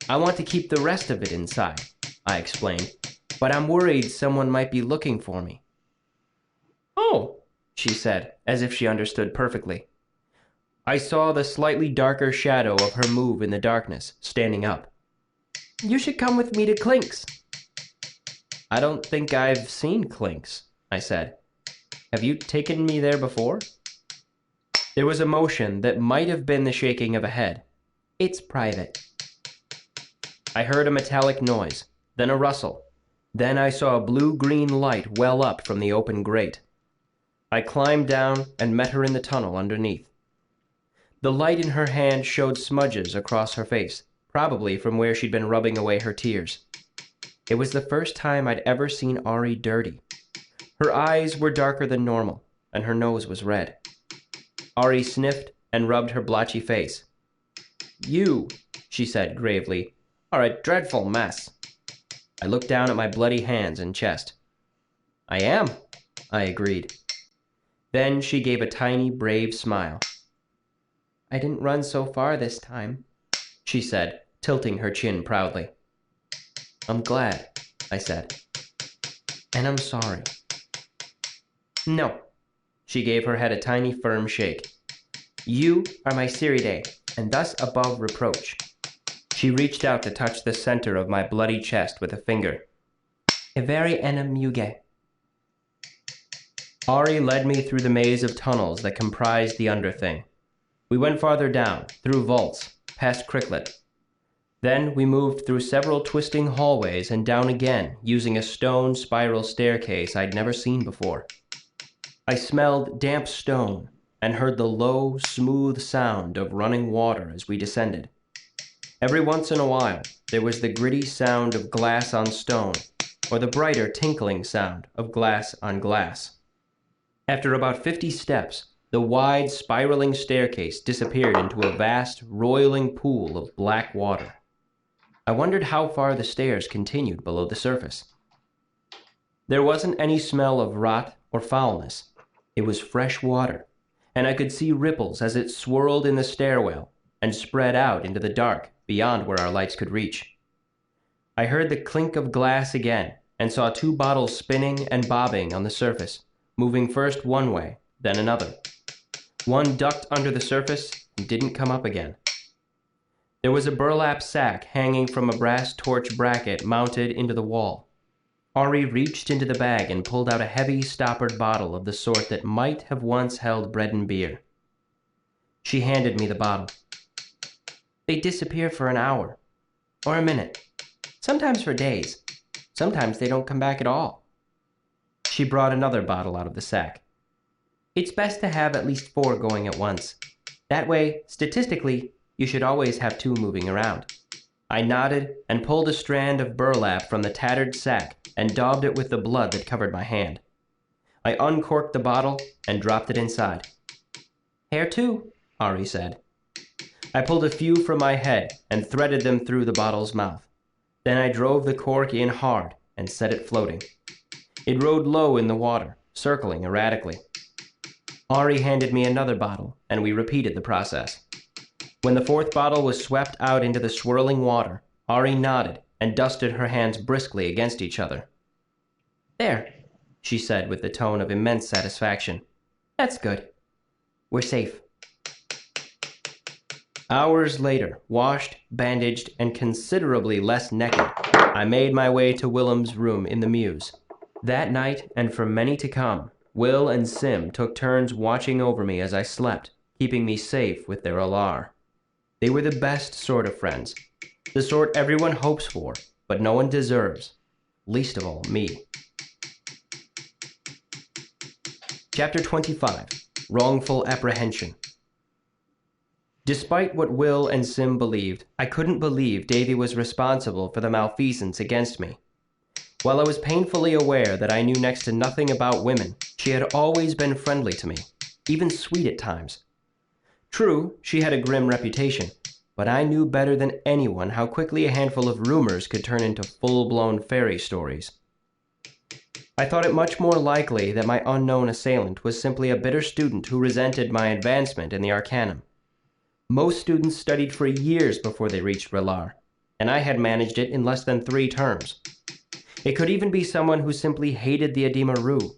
"I want to keep the rest of it inside," I explained, "but I'm worried someone might be looking for me." "Oh," she said, as if she understood perfectly. I saw the slightly darker shadow of her move in the darkness, standing up. "You should come with me to Clink's." "I don't think I've seen Clink's," I said. "Have you taken me there before?" There was a motion that might have been the shaking of a head. "It's private." I heard a metallic noise, then a rustle. Then I saw a blue-green light well up from the open grate. I climbed down and met her in the tunnel underneath. The light in her hand showed smudges across her face, probably from where she'd been rubbing away her tears. It was the first time I'd ever seen Ari dirty. Her eyes were darker than normal, and her nose was red. Ari sniffed and rubbed her blotchy face. "You," she said gravely, "are a dreadful mess." I looked down at my bloody hands and chest. "I am," I agreed. Then she gave a tiny, brave smile. "I didn't run so far this time," she said, tilting her chin proudly. "I'm glad," I said. "And I'm sorry." "No." She gave her head a tiny, firm shake. "You are my Siridae, and thus above reproach." She reached out to touch the center of my bloody chest with a finger. "Everi enim muge." Ari led me through the maze of tunnels that comprised the underthing. We went farther down, through vaults, past Cricklet. Then we moved through several twisting hallways and down again, using a stone spiral staircase I'd never seen before. I smelled damp stone and heard the low, smooth sound of running water as we descended. Every once in a while, there was the gritty sound of glass on stone, or the brighter tinkling sound of glass on glass. After about 50 steps, the wide, spiraling staircase disappeared into a vast, roiling pool of black water. I wondered how far the stairs continued below the surface. There wasn't any smell of rot or foulness. It was fresh water, and I could see ripples as it swirled in the stairwell, and spread out into the dark beyond where our lights could reach. I heard the clink of glass again and saw 2 bottles spinning and bobbing on the surface, moving first one way, then another. One ducked under the surface and didn't come up again. There was a burlap sack hanging from a brass torch bracket mounted into the wall. Ari reached into the bag and pulled out a heavy, stoppered bottle of the sort that might have once held bread and beer. She handed me the bottle. They disappear for an hour, or a minute, sometimes for days. Sometimes they don't come back at all. She brought another bottle out of the sack. It's best to have at least 4 going at once. That way, statistically, you should always have 2 moving around. I nodded and pulled a strand of burlap from the tattered sack and daubed it with the blood that covered my hand. I uncorked the bottle and dropped it inside. Hair too, Ari said. I pulled a few from my head and threaded them through the bottle's mouth. Then I drove the cork in hard and set it floating. It rode low in the water, circling erratically. Ari handed me another bottle, and we repeated the process. When the 4th bottle was swept out into the swirling water, Ari nodded and dusted her hands briskly against each other. There, she said with the tone of immense satisfaction. That's good. We're safe. Hours later, washed, bandaged, and considerably less naked, I made my way to Willem's room in the Mews. That night, and for many to come, Will and Sim took turns watching over me as I slept, keeping me safe with their alar. They were the best sort of friends, the sort everyone hopes for, but no one deserves, least of all me. Chapter 25, Wrongful Apprehension. Despite what Will and Sim believed, I couldn't believe Davy was responsible for the malfeasance against me. While I was painfully aware that I knew next to nothing about women, she had always been friendly to me, even sweet at times. True, she had a grim reputation, but I knew better than anyone how quickly a handful of rumors could turn into full-blown fairy stories. I thought it much more likely that my unknown assailant was simply a bitter student who resented my advancement in the Arcanum. Most students studied for years before they reached Relar, and I had managed it in less than 3 terms. It could even be someone who simply hated the Adema Rue.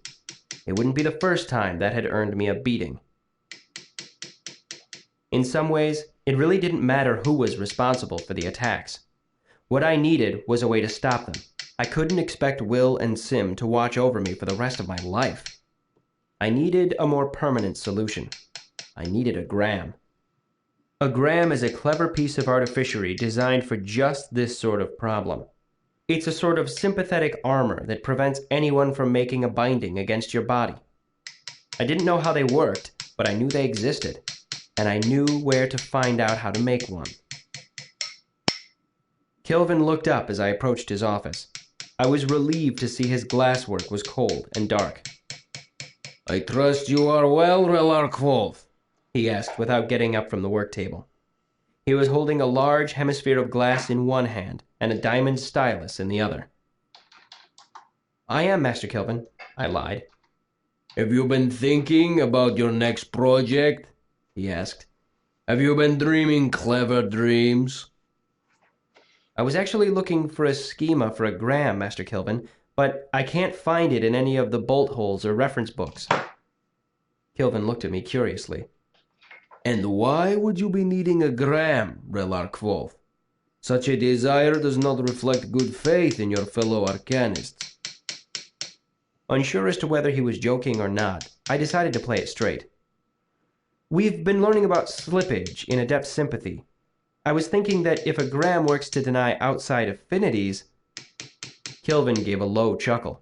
It wouldn't be the first time that had earned me a beating. In some ways, it really didn't matter who was responsible for the attacks. What I needed was a way to stop them. I couldn't expect Will and Sim to watch over me for the rest of my life. I needed a more permanent solution. I needed a gram. A gram is a clever piece of artificery designed for just this sort of problem. It's a sort of sympathetic armor that prevents anyone from making a binding against your body. I didn't know how they worked, but I knew they existed, and I knew where to find out how to make one. Kilvin looked up as I approached his office. I was relieved to see his glasswork was cold and dark. I trust you are well, Relar Kvothe, he asked without getting up from the work table. He was holding a large hemisphere of glass in one hand and a diamond stylus in the other. I am, Master Kilvin, I lied. Have you been thinking about your next project? He asked. Have you been dreaming clever dreams? I was actually looking for a schema for a gram, Master Kilvin, but I can't find it in any of the bolt holes or reference books. Kilvin looked at me curiously. And why would you be needing a gram, Relar Kvothe? Such a desire does not reflect good faith in your fellow arcanists. Unsure as to whether he was joking or not, I decided to play it straight. We've been learning about slippage in adept sympathy. I was thinking that if a gram works to deny outside affinities... Kilvin gave a low chuckle.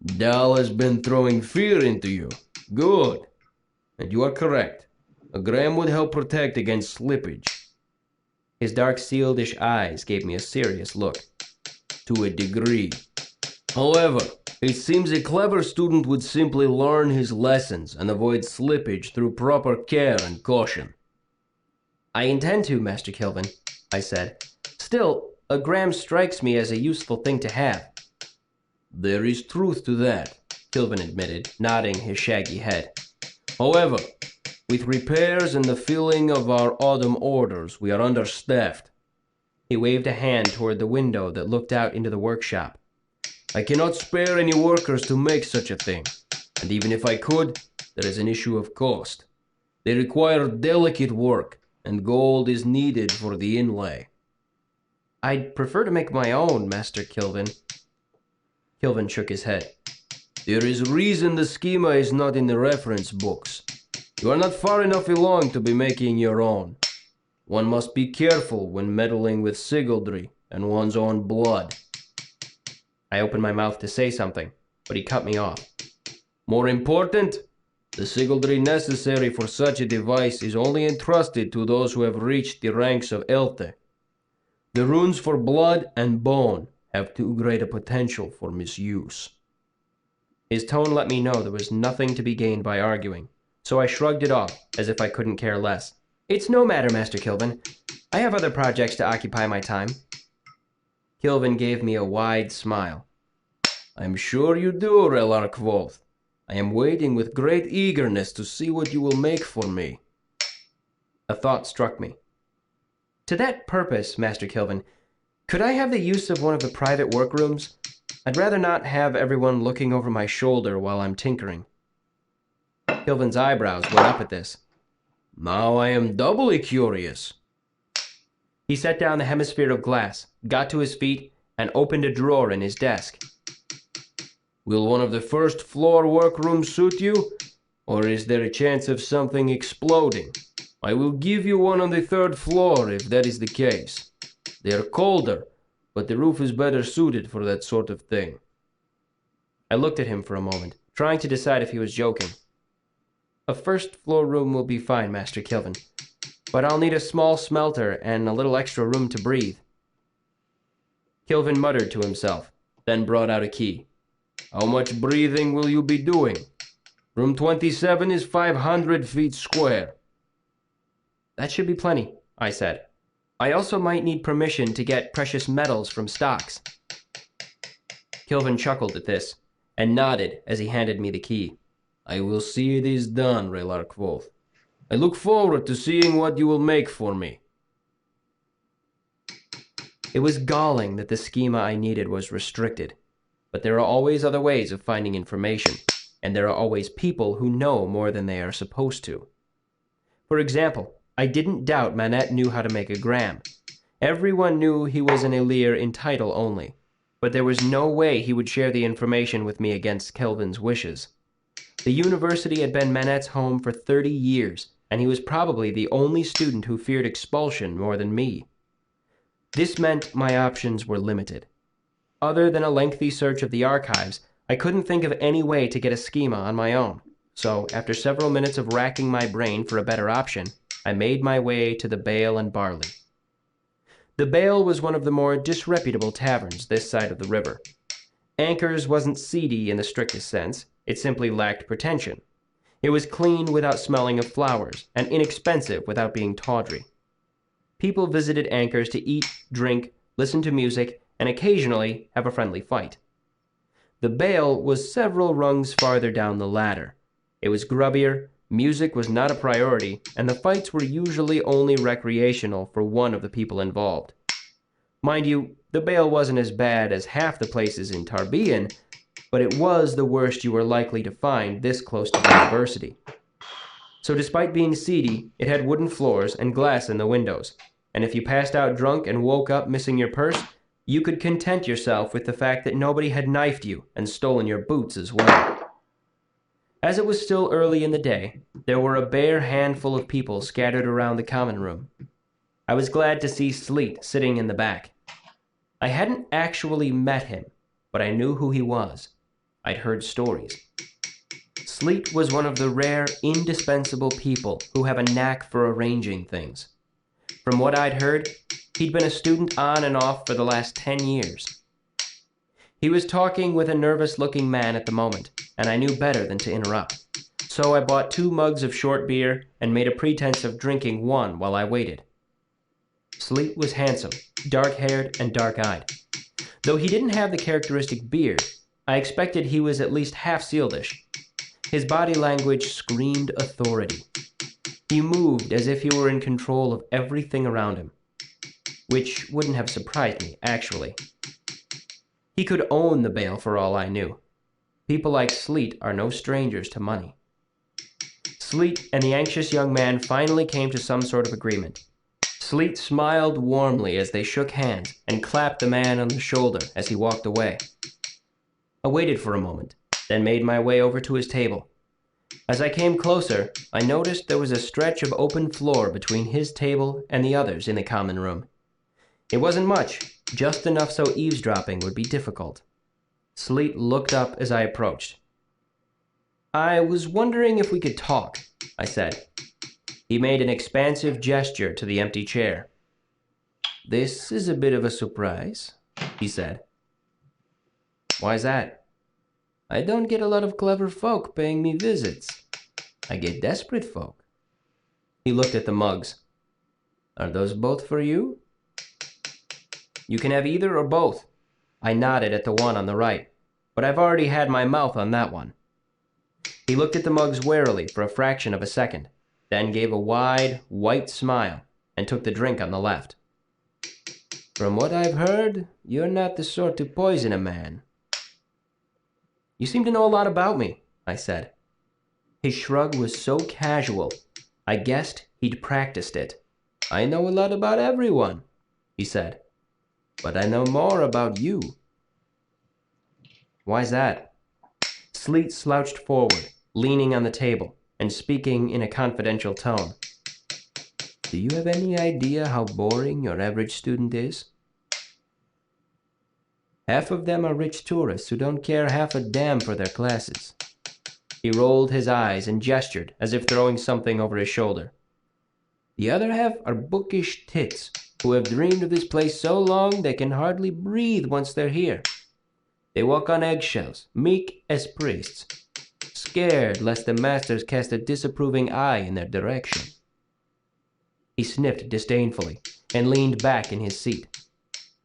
Dal has been throwing fear into you. Good. And you are correct. A gram would help protect against slippage. His dark sealedish eyes gave me a serious look. To a degree. However, it seems a clever student would simply learn his lessons and avoid slippage through proper care and caution. I intend to, Master Kilvin, I said. Still, a gram strikes me as a useful thing to have. There is truth to that, Kilvin admitted, nodding his shaggy head. However, With repairs and the filling of our autumn orders, we are understaffed. He waved a hand toward the window that looked out into the workshop. I cannot spare any workers to make such a thing, and even if I could, there is an issue of cost. They require delicate work, and gold is needed for the inlay. I'd prefer to make my own, Master Kilvin. Kilvin shook his head. There is reason the schema is not in the reference books. You are not far enough along to be making your own. One must be careful when meddling with sigildry and one's own blood. I opened my mouth to say something, but he cut me off. More important, the sigildry necessary for such a device is only entrusted to those who have reached the ranks of Elte. The runes for blood and bone have too great a potential for misuse. His tone let me know there was nothing to be gained by arguing, so I shrugged it off as if I couldn't care less. It's no matter, Master Kilvin. I have other projects to occupy my time. Kilvin gave me a wide smile. I'm sure you do, Relar Kvothe. I am waiting with great eagerness to see what you will make for me. A thought struck me. To that purpose, Master Kilvin, could I have the use of one of the private workrooms? I'd rather not have everyone looking over my shoulder while I'm tinkering. Kilvin's eyebrows went up at this. Now I am doubly curious. He set down the hemisphere of glass, got to his feet, and opened a drawer in his desk. Will one of the first floor workrooms suit you? Or is there a chance of something exploding? I will give you one on the third floor if that is the case. They are colder, but the roof is better suited for that sort of thing. I looked at him for a moment, trying to decide if he was joking. A first floor room will be fine, Master Kilvin, but I'll need a small smelter and a little extra room to breathe. Kilvin muttered to himself, then brought out a key. How much breathing will you be doing? Room 27 is 500 feet square. That should be plenty, I said. I also might need permission to get precious metals from stocks. Kilvin chuckled at this, and nodded as he handed me the key. I will see it is done, Relar Kvothe. I look forward to seeing what you will make for me. It was galling that the schema I needed was restricted, but there are always other ways of finding information, and there are always people who know more than they are supposed to. For example, I didn't doubt Manette knew how to make a gram. Everyone knew he was an Elir in title only, but there was no way he would share the information with me against Kilvin's wishes. The university had been Manette's home for 30 years, and he was probably the only student who feared expulsion more than me. This meant my options were limited. Other than a lengthy search of the archives, I couldn't think of any way to get a schema on my own, so after several minutes of racking my brain for a better option, I made my way to the Bale and Barley. The Bale was one of the more disreputable taverns this side of the river. Anchor's wasn't seedy in the strictest sense, it simply lacked pretension. It was clean without smelling of flowers, and inexpensive without being tawdry. People visited Anchor's to eat, drink, listen to music, and occasionally have a friendly fight. The Bale was several rungs farther down the ladder. It was grubbier, music was not a priority, and the fights were usually only recreational for one of the people involved. Mind you, the Bale wasn't as bad as half the places in Tarbean, but it was the worst you were likely to find this close to the university. So despite being seedy, it had wooden floors and glass in the windows, and if you passed out drunk and woke up missing your purse, you could content yourself with the fact that nobody had knifed you and stolen your boots as well. As it was still early in the day, there were a bare handful of people scattered around the common room. I was glad to see Sleet sitting in the back. I hadn't actually met him, but I knew who he was. I'd heard stories. Sleet was one of the rare, indispensable people who have a knack for arranging things. From what I'd heard, he'd been a student on and off for the last 10 years. He was talking with a nervous-looking man at the moment, and I knew better than to interrupt. So I bought 2 mugs of short beer and made a pretense of drinking one while I waited. Sleet was handsome, dark-haired and dark-eyed. Though he didn't have the characteristic beard, I expected he was at least half Sealdish. His body language screamed authority. He moved as if he were in control of everything around him, which wouldn't have surprised me, actually. He could own the bail for all I knew. People like Sleet are no strangers to money. Sleet and the anxious young man finally came to some sort of agreement. Sleet smiled warmly as they shook hands and clapped the man on the shoulder as he walked away. I waited for a moment, then made my way over to his table. As I came closer, I noticed there was a stretch of open floor between his table and the others in the common room. It wasn't much, just enough so eavesdropping would be difficult. Sleet looked up as I approached. "I was wondering if we could talk," I said. He made an expansive gesture to the empty chair. "This is a bit of a surprise," he said. "Why's that?" "I don't get a lot of clever folk paying me visits. I get desperate folk." He looked at the mugs. "Are those both for you?" "You can have either or both." I nodded at the one on the right, but I've already had my mouth on that one. He looked at the mugs warily for a fraction of a second, then gave a wide, white smile and took the drink on the left. "From what I've heard, you're not the sort to poison a man." "You seem to know a lot about me," I said. His shrug was so casual, I guessed he'd practiced it. "I know a lot about everyone," he said. "But I know more about you." "Why's that?" Sleet slouched forward, leaning on the table and speaking in a confidential tone. "Do you have any idea how boring your average student is? Half of them are rich tourists who don't care half a damn for their classes." He rolled his eyes and gestured as if throwing something over his shoulder. "The other half are bookish tits who have dreamed of this place so long they can hardly breathe once they're here. They walk on eggshells, meek as priests, scared lest the masters cast a disapproving eye in their direction." He sniffed disdainfully and leaned back in his seat.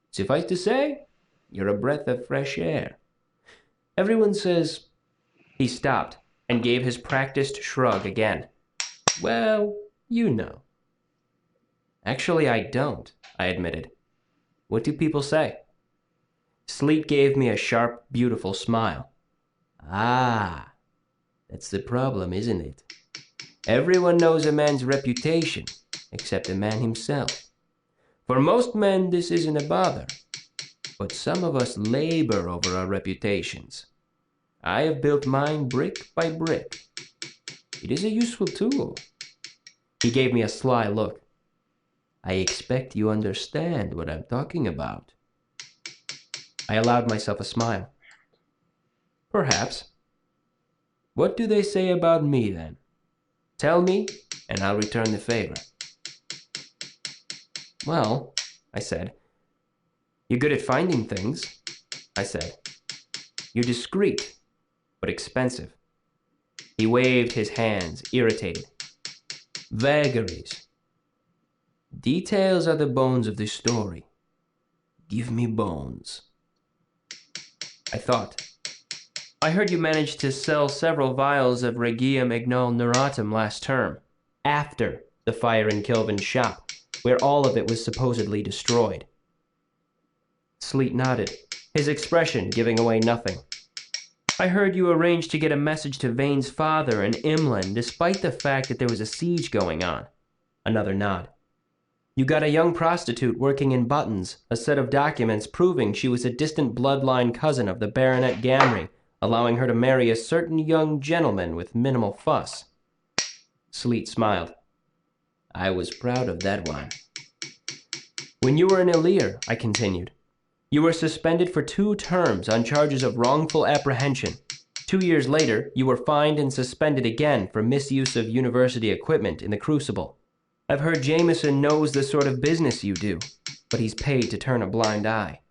"Suffice to say, you're a breath of fresh air. Everyone says—" He stopped and gave his practiced shrug again. "Well, you know." "Actually, I don't," I admitted. "What do people say?" Sleet gave me a sharp, beautiful smile. "Ah, that's the problem, isn't it? Everyone knows a man's reputation, except the man himself. For most men, this isn't a bother. But some of us labor over our reputations. I have built mine brick by brick. It is a useful tool." He gave me a sly look. "I expect you understand what I'm talking about." I allowed myself a smile. "Perhaps." "What do they say about me, then? Tell me, and I'll return the favor." "Well," I said, "you're good at finding things," I said. "You're discreet, but expensive." He waved his hands, irritated. "Vagaries. Details are the bones of the story. Give me bones." I thought. "I heard you managed to sell several vials of Regium Ignal Neratum last term, after the fire in Kilvin's shop, where all of it was supposedly destroyed." Sleet nodded, his expression giving away nothing. "I heard you arranged to get a message to Vane's father in Imlin despite the fact that there was a siege going on." Another nod. "You got a young prostitute working in buttons, a set of documents proving she was a distant bloodline cousin of the Baronet Gamry, allowing her to marry a certain young gentleman with minimal fuss." Sleet smiled. "I was proud of that one." "When you were in Elir," I continued, "you were suspended for 2 terms on charges of wrongful apprehension. 2 years later, you were fined and suspended again for misuse of university equipment in the Crucible. I've heard Jameson knows the sort of business you do, but he's paid to turn a blind eye.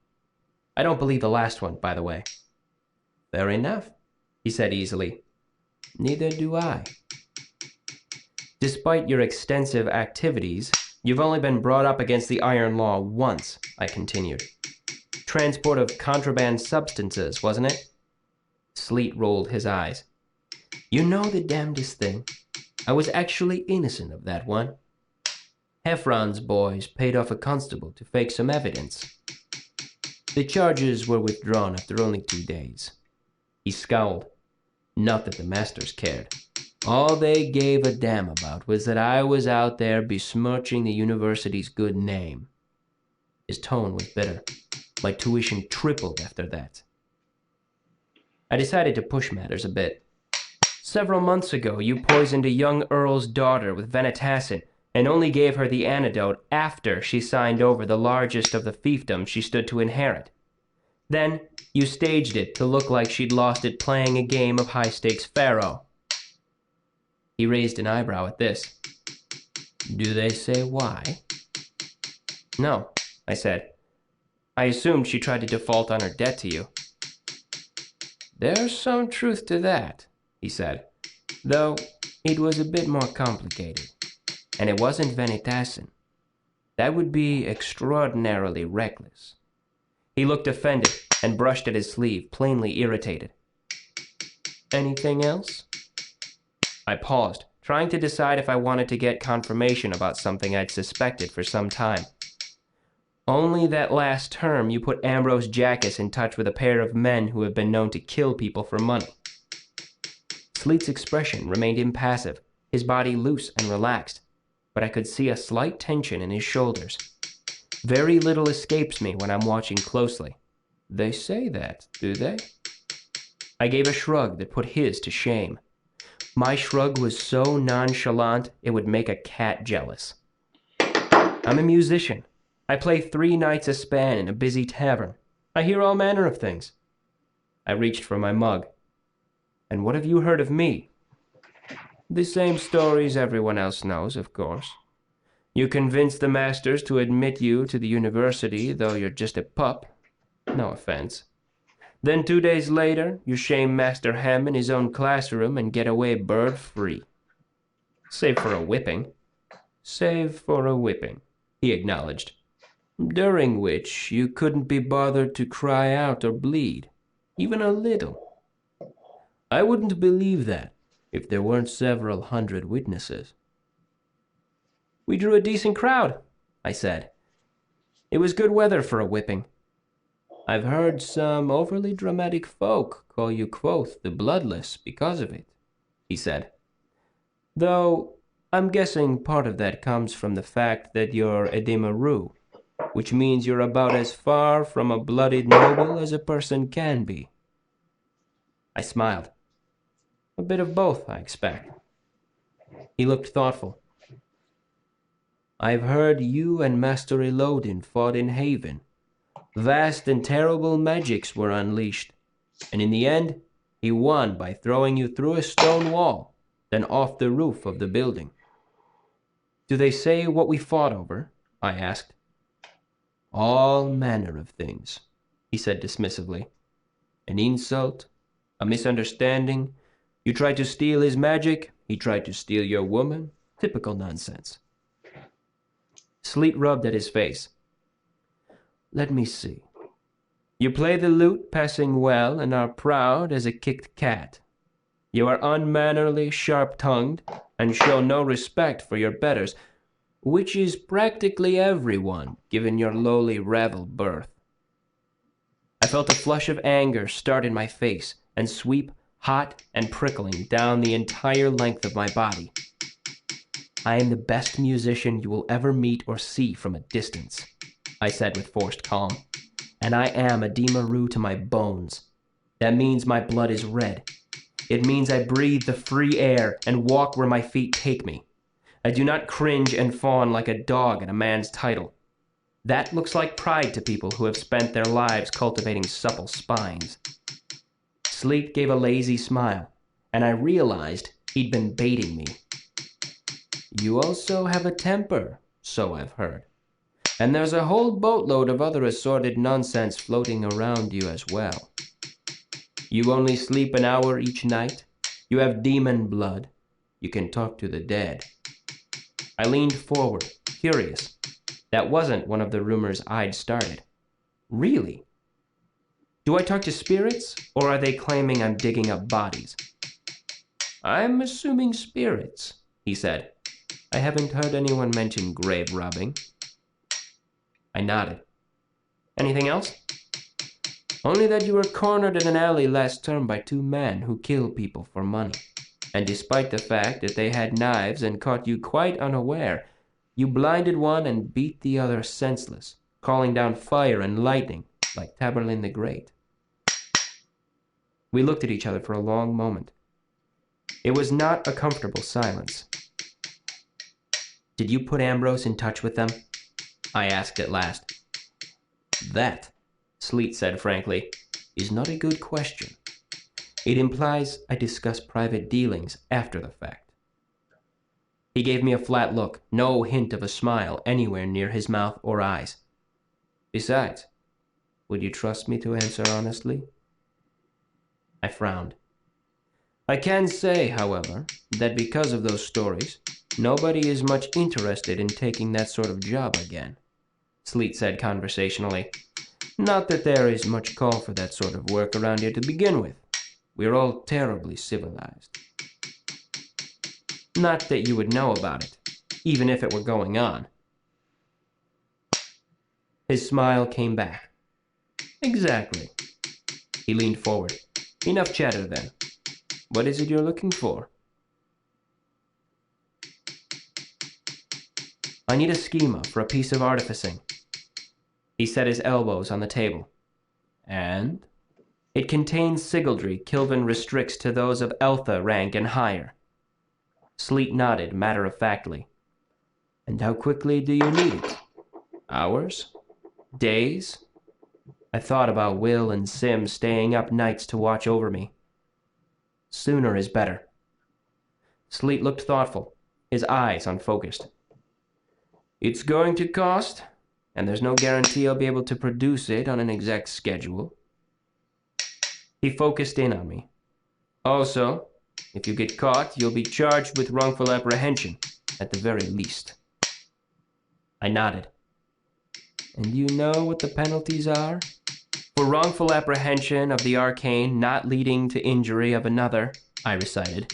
I don't believe the last one, by the way." "Fair enough," he said easily. "Neither do I." "Despite your extensive activities, you've only been brought up against the Iron Law once," I continued. "Transport of contraband substances, wasn't it?" Sleet rolled his eyes. "You know the damnedest thing. I was actually innocent of that one. Heffron's boys paid off a constable to fake some evidence. The charges were withdrawn after only 2 days. He scowled. Not that the masters cared. All they gave a damn about was that I was out there besmirching the university's good name. His tone was bitter. My tuition tripled after that. I decided to push matters a bit. Several months ago, you poisoned a young earl's daughter with venetacin and only gave her the antidote after she signed over the largest of the fiefdoms she stood to inherit. Then, you staged it to look like she'd lost it playing a game of high-stakes faro. He raised an eyebrow at this. Do they say why? No, I said. I assumed she tried to default on her debt to you. There's some truth to that, he said, though it was a bit more complicated. And it wasn't venetacin. That would be extraordinarily reckless. He looked offended and brushed at his sleeve, plainly irritated. Anything else? I paused, trying to decide if I wanted to get confirmation about something I'd suspected for some time. Only that last term you put Ambrose Jackus in touch with a pair of men who have been known to kill people for money. Sleet's expression remained impassive, his body loose and relaxed, but I could see a slight tension in his shoulders. Very little escapes me when I'm watching closely. They say that, do they? I gave a shrug that put his to shame. My shrug was so nonchalant it would make a cat jealous. I'm a musician. I play 3 nights a span in a busy tavern. I hear all manner of things. I reached for my mug. And what have you heard of me? The same stories everyone else knows, of course. You convinced the masters to admit you to the university, though you're just a pup. No offense. Then 2 days later, you shame Master Hem in his own classroom and get away bird-free. Save for a whipping. Save for a whipping, he acknowledged. During which you couldn't be bothered to cry out or bleed, even a little. I wouldn't believe that if there weren't several hundred witnesses. We drew a decent crowd, I said. It was good weather for a whipping. I've heard some overly dramatic folk call you Quoth the Bloodless because of it, he said. Though I'm guessing part of that comes from the fact that you're Edema Rue, which means you're about as far from a blooded noble as a person can be. I smiled. A bit of both, I expect. He looked thoughtful. I've heard you and Master Elodin fought in Haven. Vast and terrible magics were unleashed, and in the end, he won by throwing you through a stone wall, then off the roof of the building. Do they say what we fought over? I asked. All manner of things, he said dismissively. An insult, a misunderstanding. You tried to steal his magic, he tried to steal your woman. Typical nonsense. Sleet rubbed at his face. Let me see. You play the lute passing well and are proud as a kicked cat. You are unmannerly, sharp-tongued, and show no respect for your betters, which is practically everyone, given your lowly Ravel birth. I felt a flush of anger start in my face and sweep, hot and prickling, down the entire length of my body. I am the best musician you will ever meet or see from a distance, I said with forced calm, and I am Edema Rue to my bones. That means my blood is red. It means I breathe the free air and walk where my feet take me. I do not cringe and fawn like a dog at a man's title. That looks like pride to people who have spent their lives cultivating supple spines. Sleet gave a lazy smile, and I realized he'd been baiting me. You also have a temper, so I've heard. And there's a whole boatload of other assorted nonsense floating around you as well. You only sleep an hour each night. You have demon blood. You can talk to the dead. I leaned forward, curious. That wasn't one of the rumors I'd started. Really? Do I talk to spirits, or are they claiming I'm digging up bodies? I'm assuming spirits, he said. I haven't heard anyone mention grave robbing. I nodded. Anything else? Only that you were cornered in an alley last term by two men who kill people for money. And despite the fact that they had knives and caught you quite unaware, you blinded one and beat the other senseless, calling down fire and lightning like Tamerlane the Great. We looked at each other for a long moment. It was not a comfortable silence. Did you put Ambrose in touch with them? I asked at last. That, Sleet said frankly, is not a good question. It implies I discuss private dealings after the fact. He gave me a flat look, no hint of a smile anywhere near his mouth or eyes. Besides, would you trust me to answer honestly? I frowned. I can say, however, that because of those stories, nobody is much interested in taking that sort of job again, Sleet said conversationally. Not that there is much call for that sort of work around here to begin with. We're all terribly civilized. Not that you would know about it, even if it were going on. His smile came back. Exactly. He leaned forward. Enough chatter then. What is it you're looking for? I need a schema for a piece of artificing. He set his elbows on the table. And? It contains sigildry Kilvin restricts to those of Eltha rank and higher. Sleet nodded matter-of-factly. And how quickly do you need it? Hours? Days? I thought about Will and Sim staying up nights to watch over me. Sooner is better. Sleet looked thoughtful, his eyes unfocused. It's going to cost, and there's no guarantee I'll be able to produce it on an exact schedule. He focused in on me. Also, if you get caught, you'll be charged with wrongful apprehension, at the very least. I nodded. And you know what the penalties are? For wrongful apprehension of the arcane not leading to injury of another, I recited.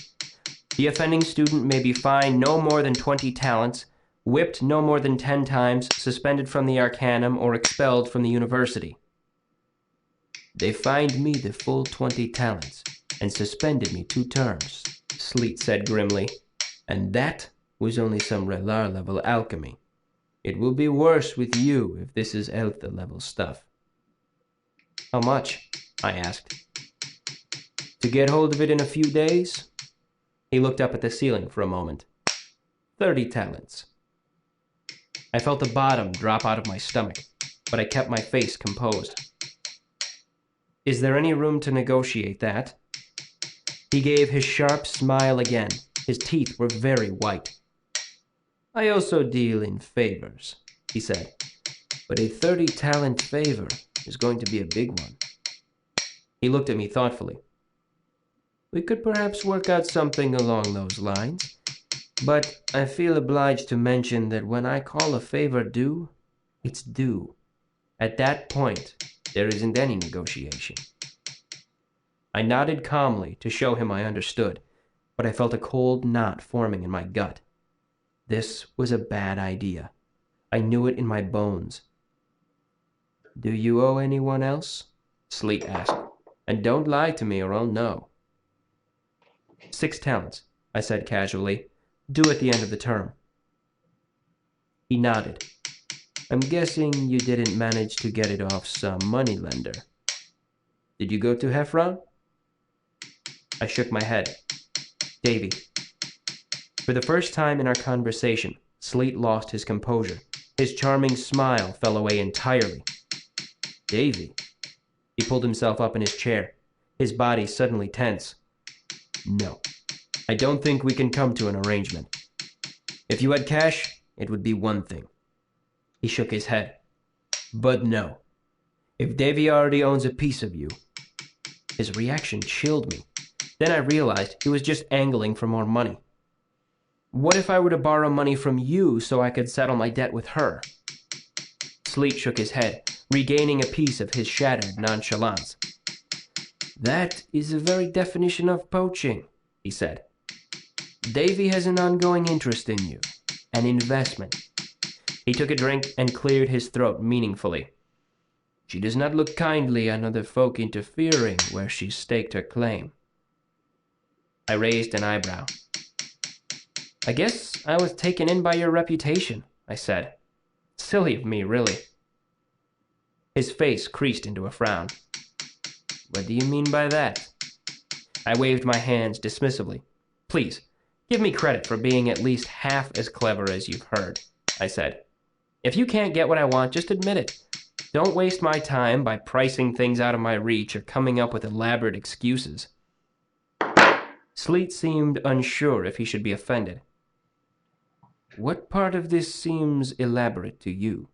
The offending student may be fined no more than 20 talents, whipped no more than 10 times, suspended from the arcanum, or expelled from the university. They fined me the full 20 talents and suspended me 2 terms, Sleet said grimly. And that was only some Relar-level alchemy. It will be worse with you if this is Eltha-level stuff. How much? I asked. To get hold of it in a few days? He looked up at the ceiling for a moment. 30 talents. I felt the bottom drop out of my stomach, but I kept my face composed. Is there any room to negotiate that? He gave his sharp smile again. His teeth were very white. I also deal in favors, he said, but a 30-talent favor is going to be a big one. He looked at me thoughtfully. We could perhaps work out something along those lines, but I feel obliged to mention that when I call a favor due, it's due. At that point, there isn't any negotiation. I nodded calmly to show him I understood, but I felt a cold knot forming in my gut. This was a bad idea. I knew it in my bones. Do you owe anyone else? Sleet asked. And don't lie to me or I'll know. 6 talents, I said casually, due at the end of the term. He nodded. I'm guessing you didn't manage to get it off some moneylender. Did you go to Heffron? I shook my head. Davy. For the first time in our conversation, Sleet lost his composure. His charming smile fell away entirely. Davy. He pulled himself up in his chair, his body suddenly tense. No, I don't think we can come to an arrangement. If you had cash, it would be one thing. He shook his head. But no. If Davy already owns a piece of you. His reaction chilled me. Then I realized he was just angling for more money. What if I were to borrow money from you so I could settle my debt with her? Sleet shook his head, regaining a piece of his shattered nonchalance. That is the very definition of poaching, he said. Davy has an ongoing interest in you, an investment. He took a drink and cleared his throat meaningfully. She does not look kindly on other folk interfering where she's staked her claim. I raised an eyebrow. I guess I was taken in by your reputation, I said. Silly of me, really. His face creased into a frown. What do you mean by that? I waved my hands dismissively. Please, give me credit for being at least half as clever as you've heard, I said. If you can't get what I want, just admit it. Don't waste my time by pricing things out of my reach or coming up with elaborate excuses. Sleet seemed unsure if he should be offended. What part of this seems elaborate to you?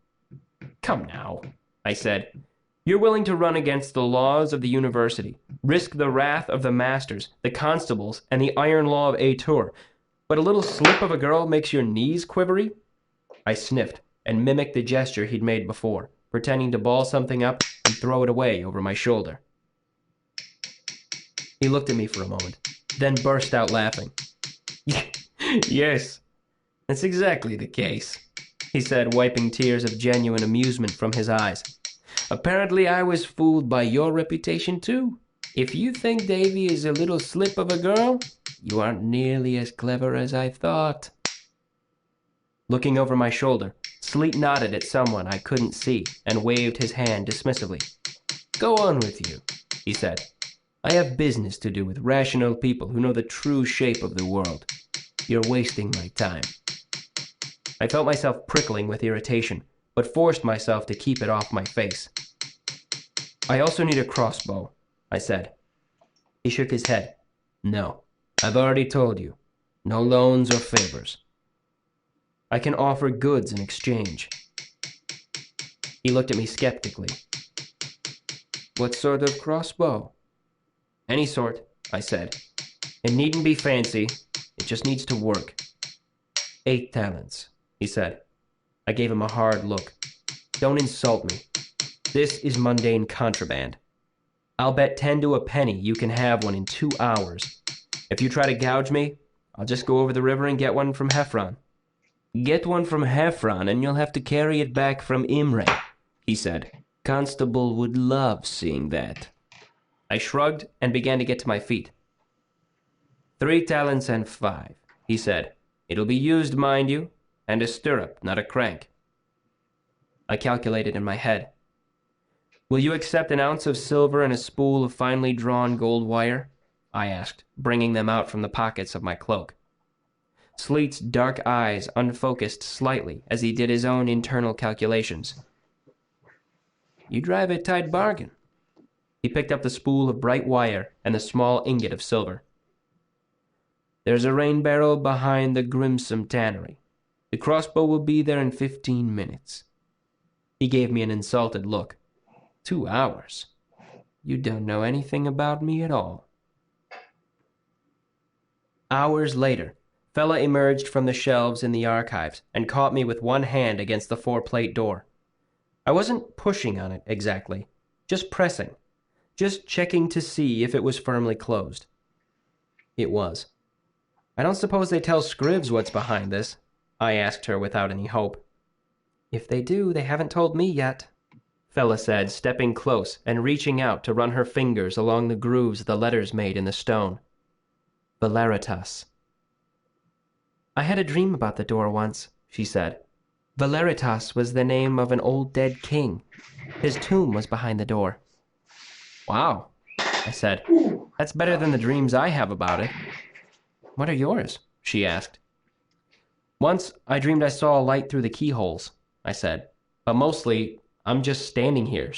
Come now, I said. You're willing to run against the laws of the university, risk the wrath of the masters, the constables, and the iron law of Atur, but a little slip of a girl makes your knees quivery? I sniffed and mimicked the gesture he'd made before, pretending to ball something up and throw it away over my shoulder. He looked at me for a moment, then burst out laughing. Yes, that's exactly the case, he said, wiping tears of genuine amusement from his eyes. Apparently I was fooled by your reputation too. If you think Davy is a little slip of a girl, you aren't nearly as clever as I thought. Looking over my shoulder, Sleet nodded at someone I couldn't see and waved his hand dismissively. Go on with you, he said. I have business to do with rational people who know the true shape of the world. You're wasting my time. I felt myself prickling with irritation, but forced myself to keep it off my face. I also need a crossbow, I said. He shook his head. No, I've already told you. No loans or favors. I can offer goods in exchange. He looked at me skeptically. What sort of crossbow? Any sort, I said. It needn't be fancy. It just needs to work. 8 talents, he said. I gave him a hard look. Don't insult me. This is mundane contraband. I'll bet 10 to a penny you can have one in 2 hours. If you try to gouge me, I'll just go over the river and get one from Heffron. Get one from Heffron and you'll have to carry it back from Imre, he said. Constable would love seeing that. I shrugged and began to get to my feet. 3 talents and 5, he said. It'll be used, mind you, and a stirrup, not a crank. I calculated in my head. Will you accept an ounce of silver and a spool of finely drawn gold wire? I asked, bringing them out from the pockets of my cloak. Sleet's dark eyes unfocused slightly as he did his own internal calculations. You drive a tight bargain. He picked up the spool of bright wire and the small ingot of silver. There's a rain barrel behind the Grimsome Tannery. The crossbow will be there in 15 minutes. He gave me an insulted look. 2 hours? You don't know anything about me at all. Hours later, Fella emerged from the shelves in the archives and caught me with one hand against the 4-plate door. I wasn't pushing on it exactly, just pressing, just checking to see if it was firmly closed. It was. I don't suppose they tell Scribs what's behind this, I asked her without any hope. If they do, they haven't told me yet, Fella said, stepping close and reaching out to run her fingers along the grooves the letters made in the stone. Valeritas. I had a dream about the door once, she said. Valeritas was the name of an old dead king. His tomb was behind the door. Wow, I said. That's better than the dreams I have about it. What are yours? She asked. Once I dreamed I saw a light through the keyholes, I said. But mostly, I'm just standing here,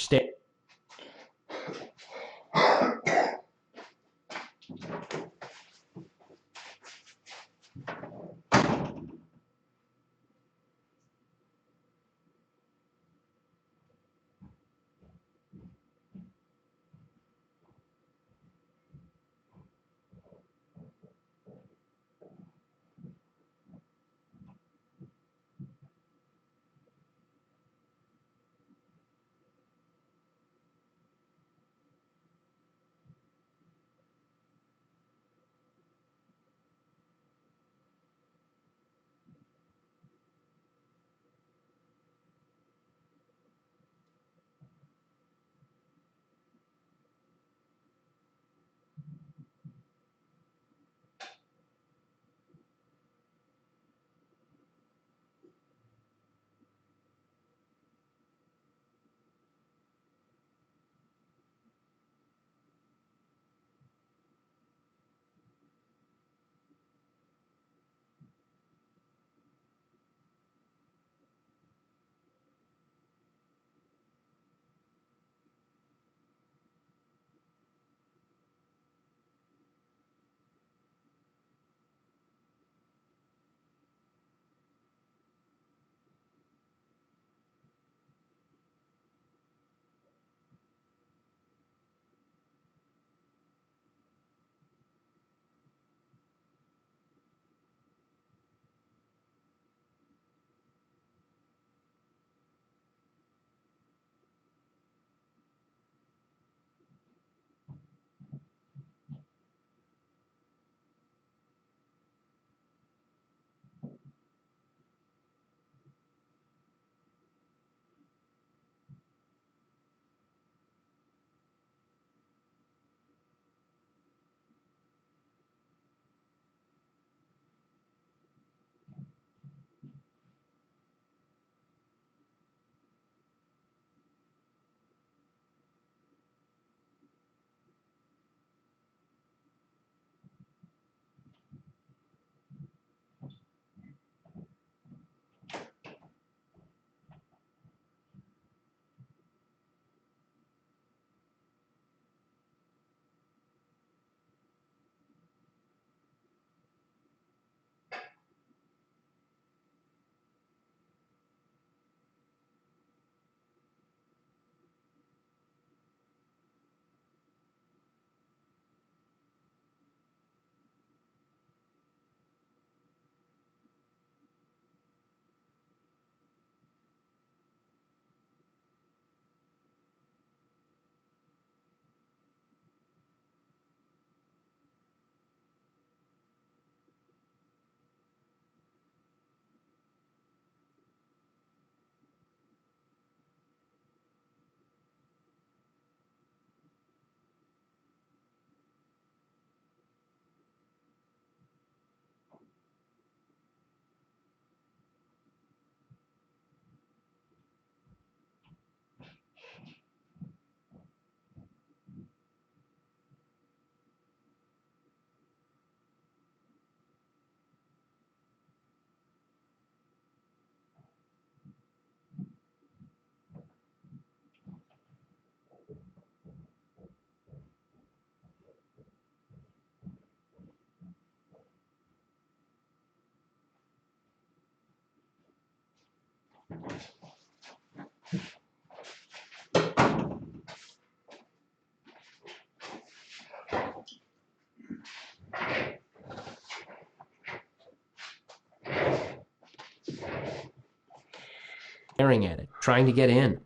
Staring at it, trying to get in.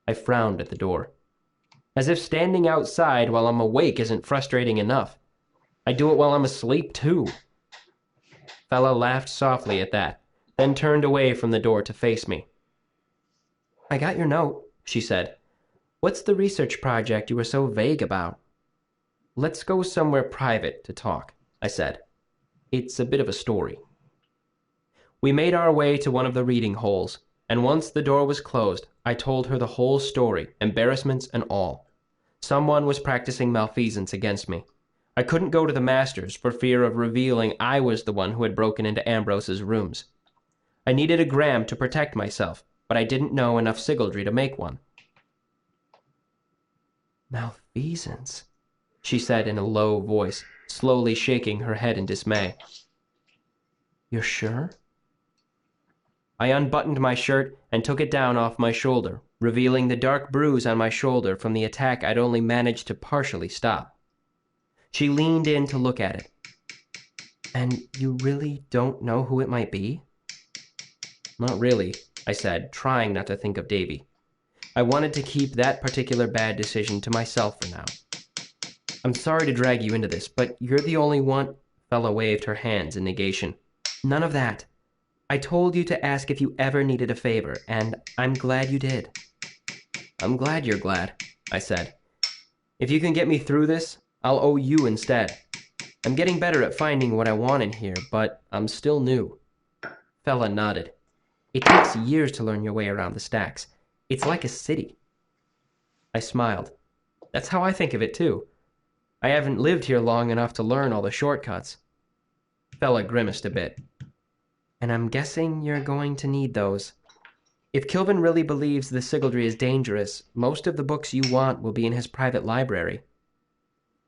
I frowned at the door. As if standing outside while I'm awake isn't frustrating enough. I do it while I'm asleep, too. Fella laughed softly at that, then turned away from the door to face me. I got your note, she said. What's the research project you were so vague about? Let's go somewhere private to talk, I said. It's a bit of a story. We made our way to one of the reading holes, and once the door was closed, I told her the whole story, embarrassments and all. Someone was practicing malfeasance against me. I couldn't go to the masters for fear of revealing I was the one who had broken into Ambrose's rooms. I needed a gram to protect myself, but I didn't know enough sigildry to make one. Malfeasance, she said in a low voice, slowly shaking her head in dismay. You're sure? I unbuttoned my shirt and took it down off my shoulder, revealing the dark bruise on my shoulder from the attack I'd only managed to partially stop. She leaned in to look at it. And you really don't know who it might be? Not really, I said, trying not to think of Davy. I wanted to keep that particular bad decision to myself for now. I'm sorry to drag you into this, but you're the only one... Fella waved her hands in negation. None of that. I told you to ask if you ever needed a favor, and I'm glad you did. I'm glad you're glad, I said. If you can get me through this, I'll owe you instead. I'm getting better at finding what I want in here, but I'm still new. Fella nodded. It takes years to learn your way around the stacks. It's like a city. I smiled. That's how I think of it, too. I haven't lived here long enough to learn all the shortcuts. Fella grimaced a bit. And I'm guessing you're going to need those. If Kilvin really believes the sigildry is dangerous, most of the books you want will be in his private library.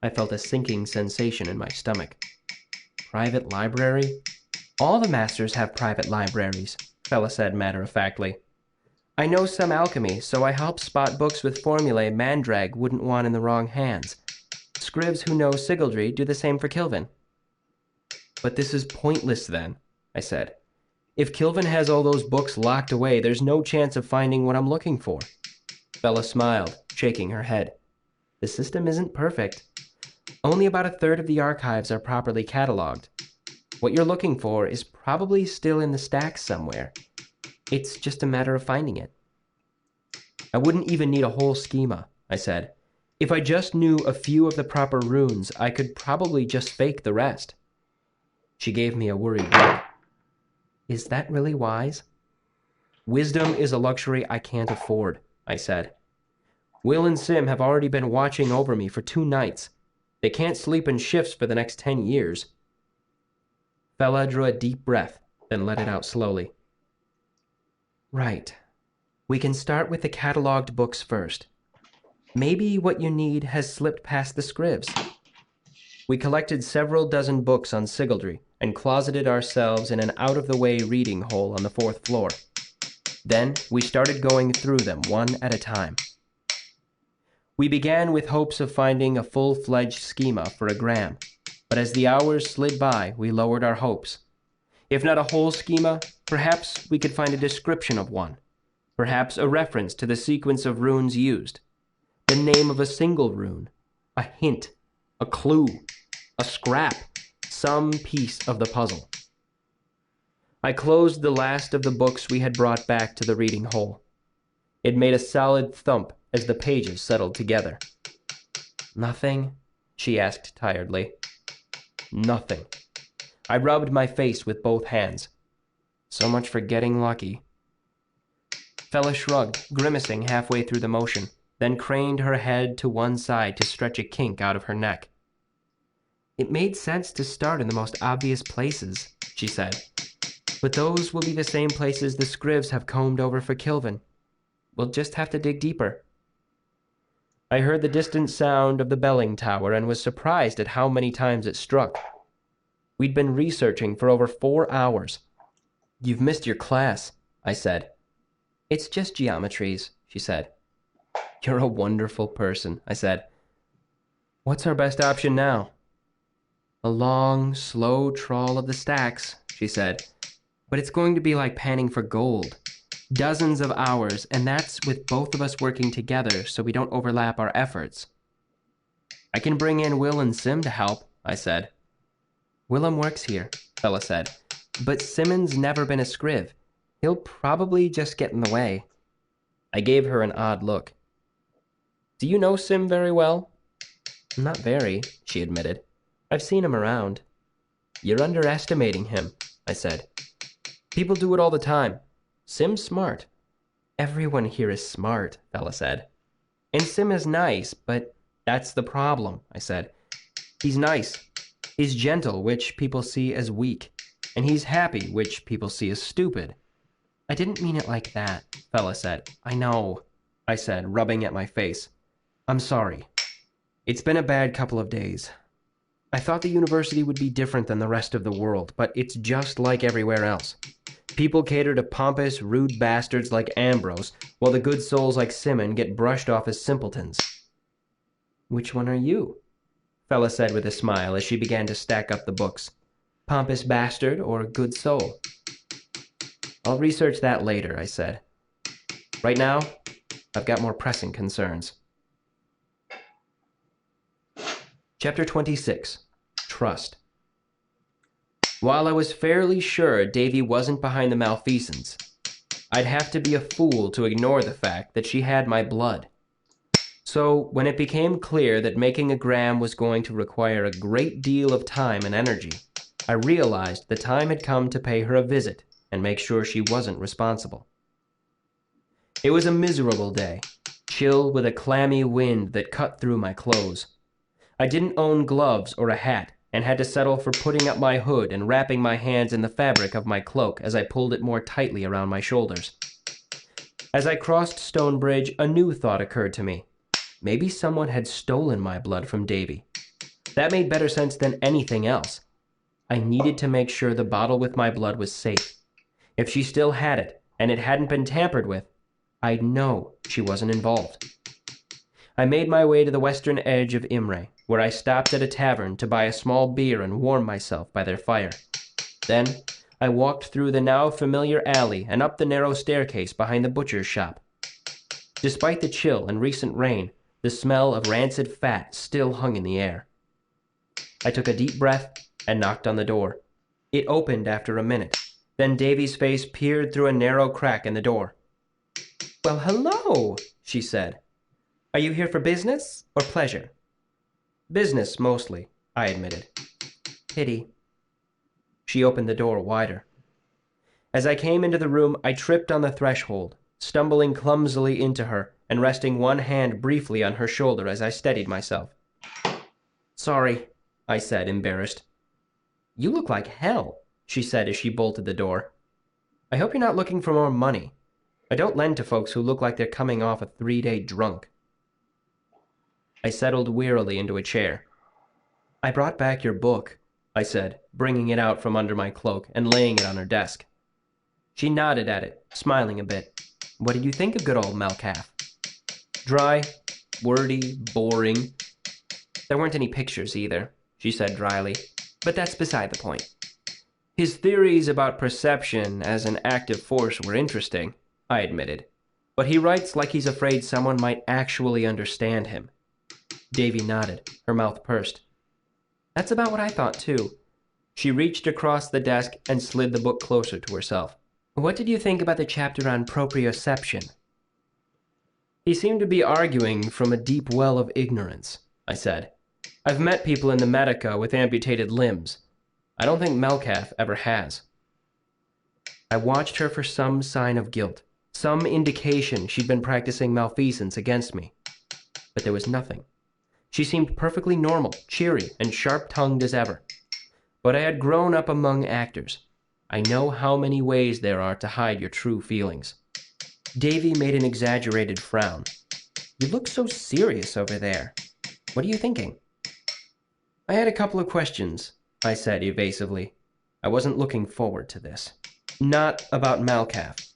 I felt a sinking sensation in my stomach. Private library? All the masters have private libraries, Fella said matter-of-factly. I know some alchemy, so I help spot books with formulae Mandrag wouldn't want in the wrong hands. Scribs who know sigildry do the same for Kilvin. But this is pointless then, I said. If Kilvin has all those books locked away, there's no chance of finding what I'm looking for. Bella smiled, shaking her head. The system isn't perfect. Only about a third of the archives are properly cataloged. What you're looking for is probably still in the stacks somewhere. It's just a matter of finding it. I wouldn't even need a whole schema, I said. If I just knew a few of the proper runes, I could probably just fake the rest. She gave me a worried look. Is that really wise? Wisdom is a luxury I can't afford, I said. Will and Sim have already been watching over me for 2 nights. They can't sleep in shifts for the next 10 years. Fella drew a deep breath, then let it out slowly. Right. We can start with the cataloged books first. Maybe what you need has slipped past the scribs. We collected several dozen books on sigildry and closeted ourselves in an out-of-the-way reading hole on the 4th floor. Then we started going through them one at a time. We began with hopes of finding a full-fledged schema for a gram, but as the hours slid by, we lowered our hopes. If not a whole schema, perhaps we could find a description of one, perhaps a reference to the sequence of runes used, the name of a single rune, a hint, a clue, a scrap, some piece of the puzzle. I closed the last of the books we had brought back to the reading hole. It made a solid thump as the pages settled together. Nothing? She asked tiredly. Nothing. I rubbed my face with both hands. So much for getting lucky. Fella shrugged, grimacing halfway through the motion, then craned her head to one side to stretch a kink out of her neck. It made sense to start in the most obvious places, she said. But those will be the same places the scribs have combed over for Kilvin. We'll just have to dig deeper. I heard the distant sound of the belling tower and was surprised at how many times it struck. We'd been researching for over 4 hours. You've missed your class, I said. It's just geometries, she said. You're a wonderful person, I said. What's our best option now? A long, slow trawl of the stacks, she said. But it's going to be like panning for gold. Dozens of hours, and that's with both of us working together so we don't overlap our efforts. I can bring in Will and Sim to help, I said. Willem works here, Fella said. But Simmons never been a scriv. He'll probably just get in the way. I gave her an odd look. Do you know Sim very well? Not very, she admitted. I've seen him around. You're underestimating him, I said. People do it all the time. Sim's smart. Everyone here is smart, Fella said. And Sim is nice, but that's the problem, I said. He's nice. He's gentle, which people see as weak. And he's happy, which people see as stupid. I didn't mean it like that, Fella said. I know, I said, rubbing at my face. I'm sorry. It's been a bad couple of days. I thought the university would be different than the rest of the world, but it's just like everywhere else. People cater to pompous, rude bastards like Ambrose, while the good souls like Simon get brushed off as simpletons. Which one are you? Fella said with a smile as she began to stack up the books. Pompous bastard or good soul? I'll research that later, I said. Right now, I've got more pressing concerns. Chapter 26. Trust. While I was fairly sure Davy wasn't behind the malfeasance, I'd have to be a fool to ignore the fact that she had my blood. So, when it became clear that making a gram was going to require a great deal of time and energy, I realized the time had come to pay her a visit and make sure she wasn't responsible. It was a miserable day, chill with a clammy wind that cut through my clothes. I didn't own gloves or a hat, and had to settle for putting up my hood and wrapping my hands in the fabric of my cloak as I pulled it more tightly around my shoulders. As I crossed Stonebridge, a new thought occurred to me. Maybe someone had stolen my blood from Davy. That made better sense than anything else. I needed to make sure the bottle with my blood was safe. If she still had it, and it hadn't been tampered with, I'd know she wasn't involved. I made my way to the western edge of Imre, where I stopped at a tavern to buy a small beer and warm myself by their fire. Then, I walked through the now familiar alley and up the narrow staircase behind the butcher's shop. Despite the chill and recent rain, the smell of rancid fat still hung in the air. I took a deep breath and knocked on the door. It opened after a minute. Then Davy's face peered through a narrow crack in the door. "Well, hello," she said. "Are you here for business or pleasure?" "Business, mostly," I admitted. "Pity." She opened the door wider. As I came into the room, I tripped on the threshold, stumbling clumsily into her and resting one hand briefly on her shoulder as I steadied myself. "Sorry," I said, embarrassed. "You look like hell," she said as she bolted the door. "I hope you're not looking for more money. I don't lend to folks who look like they're coming off a 3-day drunk." I settled wearily into a chair. "I brought back your book," I said, bringing it out from under my cloak and laying it on her desk. She nodded at it, smiling a bit. "What did you think of good old Melcalfe?" "Dry, wordy, boring." "There weren't any pictures either," she said dryly, "but that's beside the point." "His theories about perception as an active force were interesting," I admitted, "but he writes like he's afraid someone might actually understand him." Davy nodded, her mouth pursed. "That's about what I thought, too." She reached across the desk and slid the book closer to herself. "What did you think about the chapter on proprioception?" "He seemed to be arguing from a deep well of ignorance," I said. "I've met people in the Medica with amputated limbs. I don't think Melcalfe ever has." I watched her for some sign of guilt, some indication she'd been practicing malfeasance against me. But there was nothing. She seemed perfectly normal, cheery, and sharp-tongued as ever. But I had grown up among actors. I know how many ways there are to hide your true feelings. Davy made an exaggerated frown. "You look so serious over there. What are you thinking?" "I had a couple of questions," I said evasively. I wasn't looking forward to this. "Not about Melcalfe."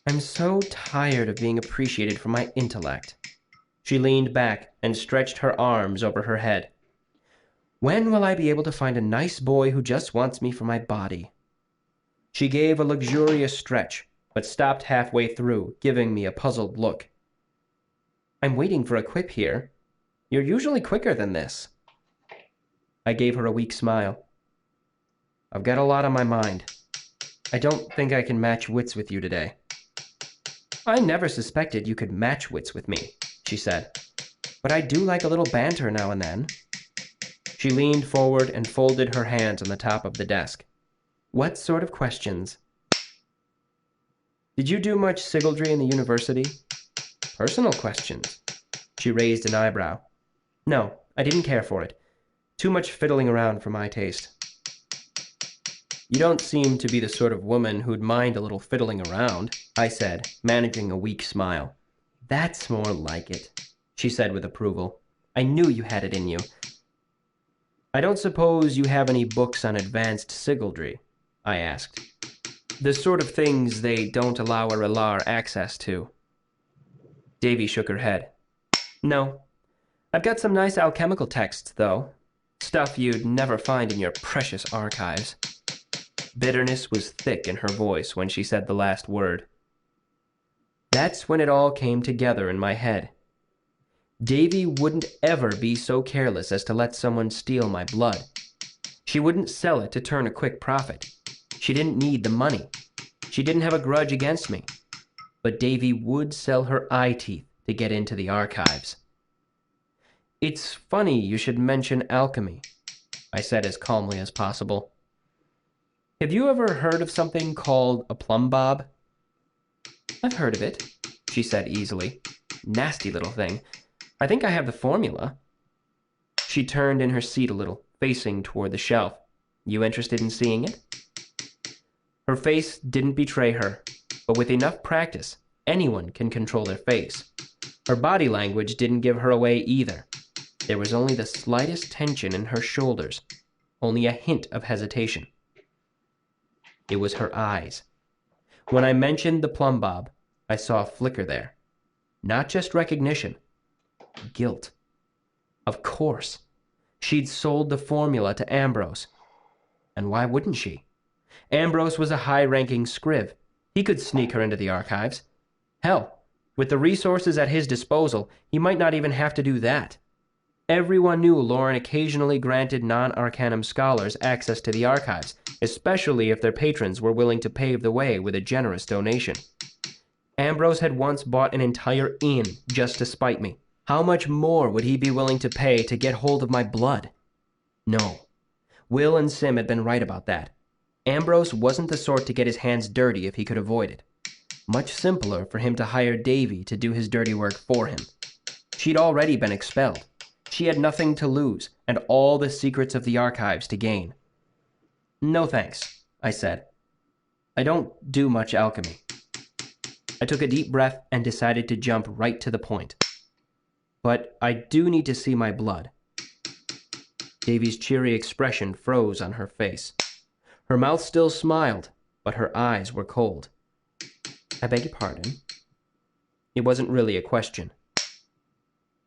I'm so tired of being appreciated for my intellect. She leaned back and stretched her arms over her head. When will I be able to find a nice boy who just wants me for my body? She gave a luxurious stretch, but stopped halfway through, giving me a puzzled look. I'm waiting for a quip here. You're usually quicker than this. I gave her a weak smile. I've got a lot on my mind. I don't think I can match wits with you today. I never suspected you could match wits with me, she said. But I do like a little banter now and then. She leaned forward and folded her hands on the top of the desk. What sort of questions? Did you do much sigildry in the university? Personal questions. She raised an eyebrow. No, I didn't care for it. Too much fiddling around for my taste. You don't seem to be the sort of woman who'd mind a little fiddling around, I said, managing a weak smile. That's more like it, she said with approval. I knew you had it in you. I don't suppose you have any books on advanced sigildry, I asked. The sort of things they don't allow a Relar access to. Davy shook her head. No. I've got some nice alchemical texts, though. Stuff you'd never find in your precious archives. Bitterness was thick in her voice when she said the last word. That's when it all came together in my head. Davy wouldn't ever be so careless as to let someone steal my blood. She wouldn't sell it to turn a quick profit. She didn't need the money. She didn't have a grudge against me. But Davy would sell her eye teeth to get into the archives. It's funny you should mention alchemy, I said as calmly as possible. Have you ever heard of something called a plumb bob? I've heard of it, she said easily. Nasty little thing. I think I have the formula. She turned in her seat a little, facing toward the shelf. You interested in seeing it? Her face didn't betray her, but with enough practice, anyone can control their face. Her body language didn't give her away either. There was only the slightest tension in her shoulders, only a hint of hesitation. It was her eyes. When I mentioned the plumb bob, I saw a flicker there. Not just recognition. Guilt. Of course. She'd sold the formula to Ambrose. And why wouldn't she? Ambrose was a high-ranking scriv. He could sneak her into the archives. Hell, with the resources at his disposal, he might not even have to do that. Everyone knew Lauren occasionally granted non-Arcanum scholars access to the archives, especially if their patrons were willing to pave the way with a generous donation. Ambrose had once bought an entire inn just to spite me. How much more would he be willing to pay to get hold of my blood? No. Will and Sim had been right about that. Ambrose wasn't the sort to get his hands dirty if he could avoid it. Much simpler for him to hire Davy to do his dirty work for him. She'd already been expelled. She had nothing to lose, and all the secrets of the archives to gain. No thanks, I said. I don't do much alchemy. I took a deep breath and decided to jump right to the point. But I do need to see my blood. Davy's cheery expression froze on her face. Her mouth still smiled, but her eyes were cold. I beg your pardon? It wasn't really a question.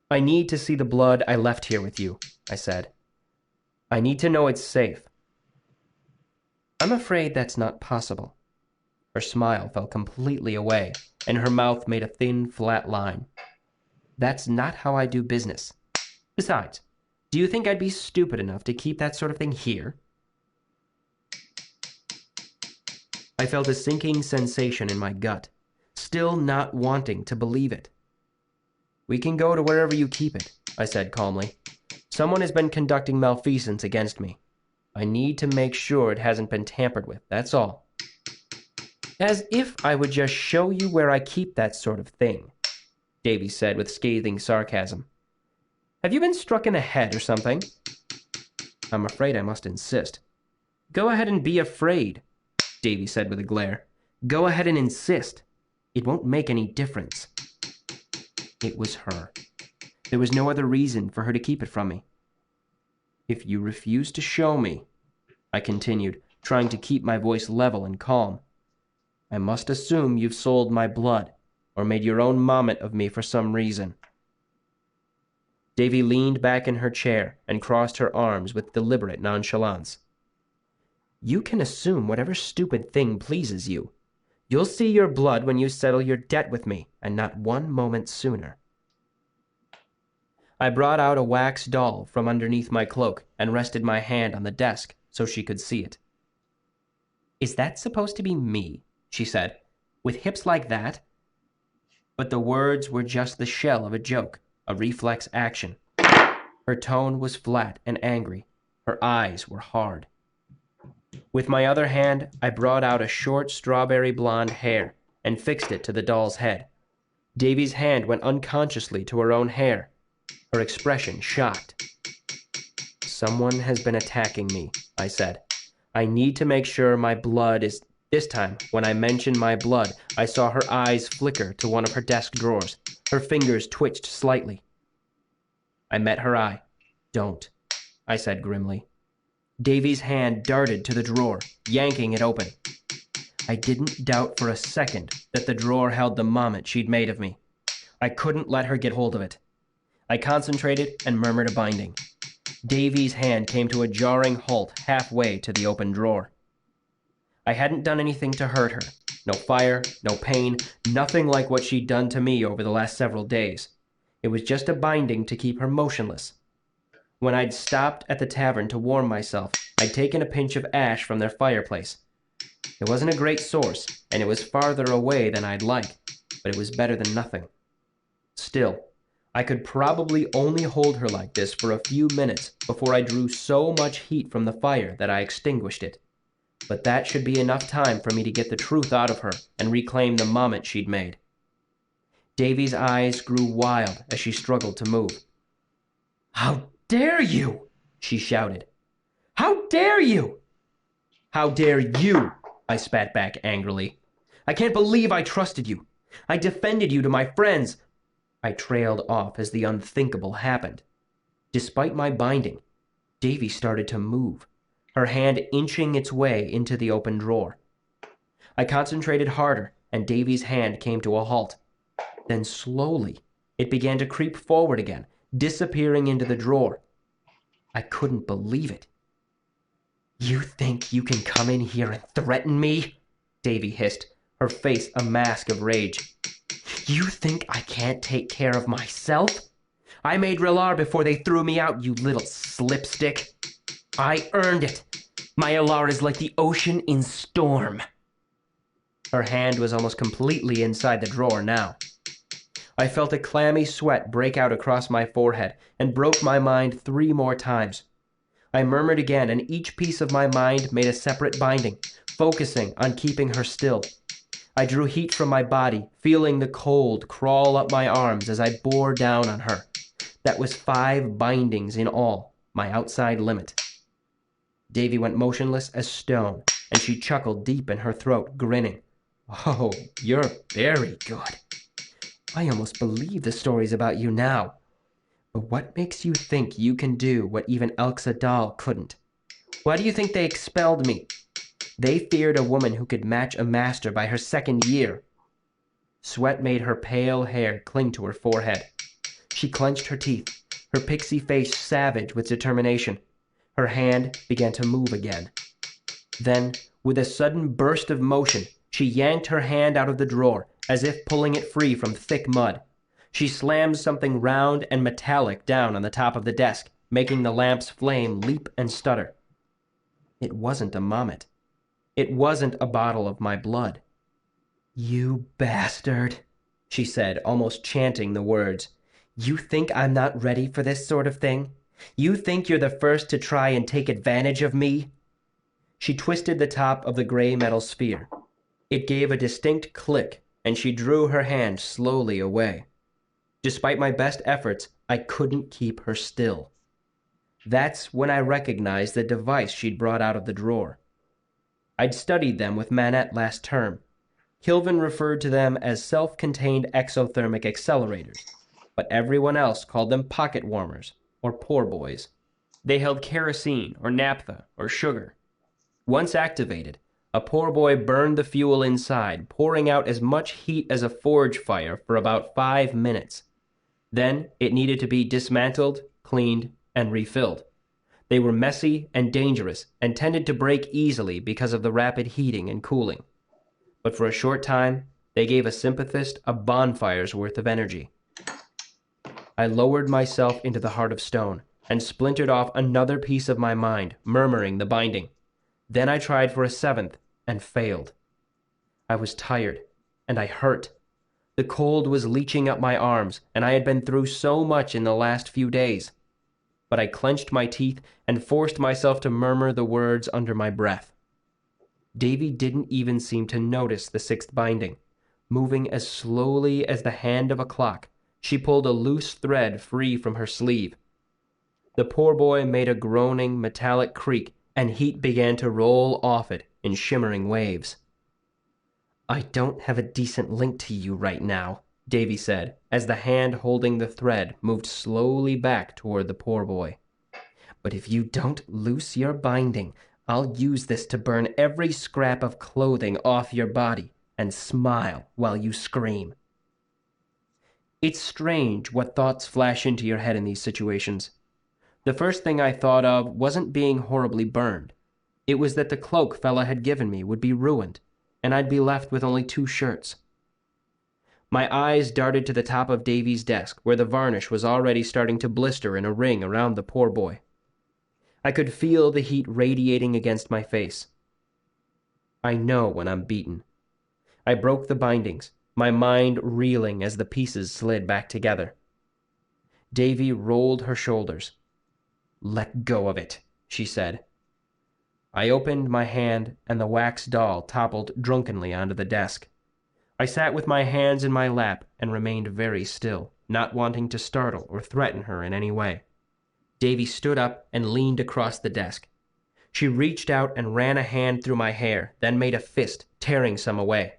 I need to see the blood I left here with you, I said. I need to know it's safe. I'm afraid that's not possible. Her smile fell completely away, and her mouth made a thin, flat line. That's not how I do business. Besides, do you think I'd be stupid enough to keep that sort of thing here? I felt a sinking sensation in my gut, still not wanting to believe it. We can go to wherever you keep it, I said calmly. Someone has been conducting malfeasance against me. I need to make sure it hasn't been tampered with, that's all. As if I would just show you where I keep that sort of thing, Davy said with scathing sarcasm. Have you been struck in the head or something? I'm afraid I must insist. Go ahead and be afraid, Davy said with a glare. Go ahead and insist. It won't make any difference. It was her. There was no other reason for her to keep it from me. If you refuse to show me, I continued, trying to keep my voice level and calm, I must assume you've sold my blood, or made your own mommet of me for some reason." Davy leaned back in her chair and crossed her arms with deliberate nonchalance. "You can assume whatever stupid thing pleases you. You'll see your blood when you settle your debt with me, and not one moment sooner." I brought out a wax doll from underneath my cloak and rested my hand on the desk so she could see it. "Is that supposed to be me?" she said. "With hips like that?" But the words were just the shell of a joke, a reflex action. Her tone was flat and angry. Her eyes were hard. With my other hand, I brought out a short strawberry blonde hair and fixed it to the doll's head. Davy's hand went unconsciously to her own hair, her expression shocked. "Someone has been attacking me," I said. "I need to make sure my blood is..." This time, when I mentioned my blood, I saw her eyes flicker to one of her desk drawers. Her fingers twitched slightly. I met her eye. "Don't," I said grimly. Davy's hand darted to the drawer, yanking it open. I didn't doubt for a second that the drawer held the mommet she'd made of me. I couldn't let her get hold of it. I concentrated and murmured a binding. Davy's hand came to a jarring halt halfway to the open drawer. I hadn't done anything to hurt her. No fire, no pain, nothing like what she'd done to me over the last several days. It was just a binding to keep her motionless. When I'd stopped at the tavern to warm myself, I'd taken a pinch of ash from their fireplace. It wasn't a great source, and it was farther away than I'd like, but it was better than nothing. Still, I could probably only hold her like this for a few minutes before I drew so much heat from the fire that I extinguished it. But that should be enough time for me to get the truth out of her and reclaim the mommet she'd made. Davy's eyes grew wild as she struggled to move. "How dare you?" she shouted. "How dare you?" "How dare you?" I spat back angrily. "I can't believe I trusted you. I defended you to my friends." I trailed off as the unthinkable happened. Despite my binding, Davy started to move, her hand inching its way into the open drawer. I concentrated harder, and Davy's hand came to a halt. Then slowly, it began to creep forward again, disappearing into the drawer. I couldn't believe it. "You think you can come in here and threaten me?" Davy hissed, her face a mask of rage. "You think I can't take care of myself? I made Relar before they threw me out, you little slipstick. I earned it. My Elar is like the ocean in storm." Her hand was almost completely inside the drawer now. I felt a clammy sweat break out across my forehead and broke my mind 3 more times. I murmured again, and each piece of my mind made a separate binding, focusing on keeping her still. I drew heat from my body, feeling the cold crawl up my arms as I bore down on her. That was 5 bindings in all, my outside limit. Davy went motionless as stone, and she chuckled deep in her throat, grinning. "Oh, you're very good. I almost believe the stories about you now. But what makes you think you can do what even Elxadal couldn't? Why do you think they expelled me? They feared a woman who could match a master by her 2nd year." Sweat made her pale hair cling to her forehead. She clenched her teeth, her pixie face savage with determination. Her hand began to move again. Then, with a sudden burst of motion, she yanked her hand out of the drawer, as if pulling it free from thick mud. She slammed something round and metallic down on the top of the desk, making the lamp's flame leap and stutter. It wasn't a mommet. It wasn't a bottle of my blood. "You bastard," she said, almost chanting the words. "You think I'm not ready for this sort of thing? You think you're the first to try and take advantage of me?" She twisted the top of the gray metal sphere. It gave a distinct click, and she drew her hand slowly away. Despite my best efforts, I couldn't keep her still. That's when I recognized the device she'd brought out of the drawer. I'd studied them with Manette last term. Kilvin referred to them as self-contained exothermic accelerators, but everyone else called them pocket warmers, or poor boys. They held kerosene or naphtha or sugar. Once activated, A poor boy burned the fuel inside, pouring out as much heat as a forge fire for about 5 minutes. Then it needed to be dismantled, cleaned, and refilled. They were messy and dangerous and tended to break easily because of the rapid heating and cooling. But for a short time, they gave a sympathist a bonfire's worth of energy. I lowered myself into the heart of stone and splintered off another piece of my mind, murmuring the binding. Then I tried for a seventh and failed. I was tired, and I hurt. The cold was leaching up my arms, and I had been through so much in the last few days. But I clenched my teeth and forced myself to murmur the words under my breath. Davy didn't even seem to notice the sixth binding. Moving as slowly as the hand of a clock, she pulled a loose thread free from her sleeve. The poor boy made a groaning metallic creak, and heat began to roll off it in shimmering waves. "I don't have a decent link to you right now," Davy said, as the hand holding the thread moved slowly back toward the poor boy. "But if you don't loose your binding, I'll use this to burn every scrap of clothing off your body and smile while you scream." It's strange what thoughts flash into your head in these situations. The first thing I thought of wasn't being horribly burned. It was that the cloak fella had given me would be ruined, and I'd be left with only 2 shirts. My eyes darted to the top of Davy's desk, where the varnish was already starting to blister in a ring around the poor boy. I could feel the heat radiating against my face. I know when I'm beaten. I broke the bindings, my mind reeling as the pieces slid back together. Davy rolled her shoulders. "Let go of it," she said. I opened my hand, and the wax doll toppled drunkenly onto the desk. I sat with my hands in my lap and remained very still, not wanting to startle or threaten her in any way. Davy stood up and leaned across the desk. She reached out and ran a hand through my hair, then made a fist, tearing some away.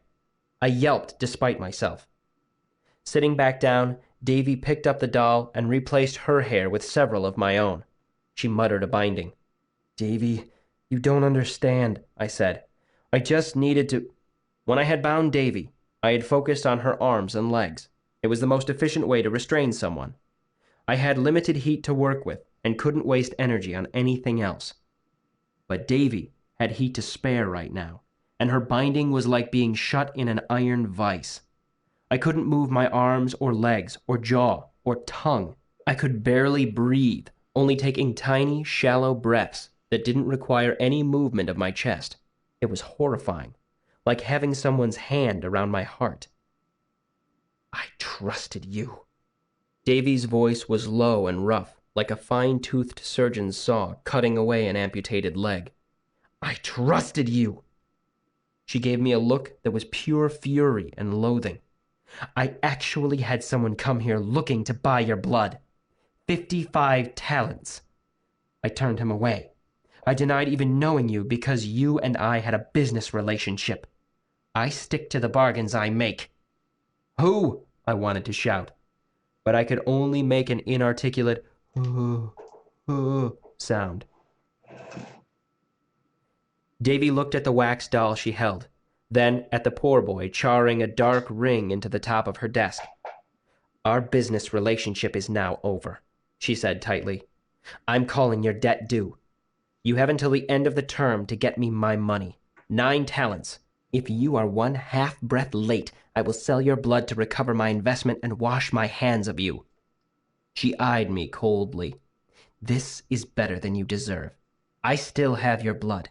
I yelped despite myself. Sitting back down, Davy picked up the doll and replaced her hair with several of my own. She muttered a binding. "Davy, you don't understand," I said. "I just needed to—" When I had bound Davy, I had focused on her arms and legs. It was the most efficient way to restrain someone. I had limited heat to work with and couldn't waste energy on anything else. But Davy had heat to spare right now, and her binding was like being shut in an iron vise. I couldn't move my arms or legs or jaw or tongue. I could barely breathe, only taking tiny, shallow breaths that didn't require any movement of my chest. It was horrifying, like having someone's hand around my heart. "I trusted you." Davy's voice was low and rough, like a fine-toothed surgeon's saw cutting away an amputated leg. "I trusted you." She gave me a look that was pure fury and loathing. "I actually had someone come here looking to buy your blood. 55 talents. I turned him away. I denied even knowing you because you and I had a business relationship. I stick to the bargains I make." "Who?" I wanted to shout, but I could only make an inarticulate sound. Davy looked at the wax doll she held, then at the poor boy charring a dark ring into the top of her desk. "Our business relationship is now over," she said tightly. "I'm calling your debt due. You have until the end of the term to get me my money. 9 talents. If you are 1/2 breath late, I will sell your blood to recover my investment and wash my hands of you." She eyed me coldly. "This is better than you deserve. I still have your blood.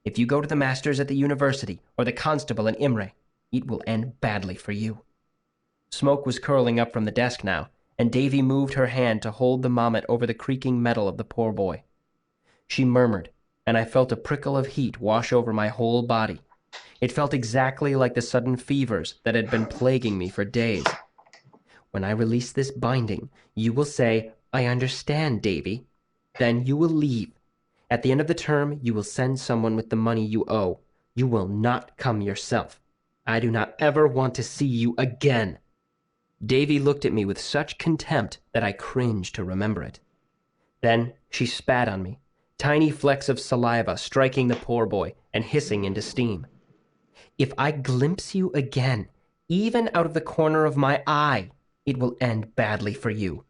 If you go to the masters at the university or the constable in Imre, it will end badly for you." Smoke was curling up from the desk now, and Davy moved her hand to hold the mommet over the creaking metal of the poor boy. She murmured, and I felt a prickle of heat wash over my whole body. It felt exactly like the sudden fevers that had been plaguing me for days. "When I release this binding, you will say, 'I understand, Davy.' Then you will leave. At the end of the term, you will send someone with the money you owe. You will not come yourself. I do not ever want to see you again." Davy looked at me with such contempt that I cringed to remember it. Then she spat on me, tiny flecks of saliva striking the poor boy and hissing into steam. If I glimpse you again, even out of the corner of my eye, it will end badly for you.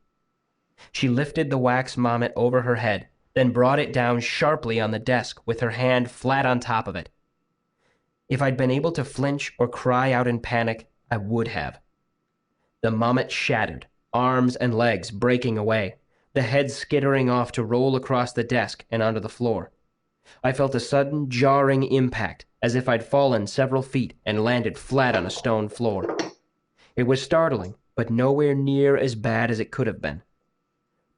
She lifted the wax mommet over her head, then brought it down sharply on the desk with her hand flat on top of it. If I'd been able to flinch or cry out in panic, I would have. The mommet shattered, arms and legs breaking away, the head skittering off to roll across the desk and onto the floor. I felt a sudden, jarring impact, as if I'd fallen several feet and landed flat on a stone floor. It was startling, but nowhere near as bad as it could have been.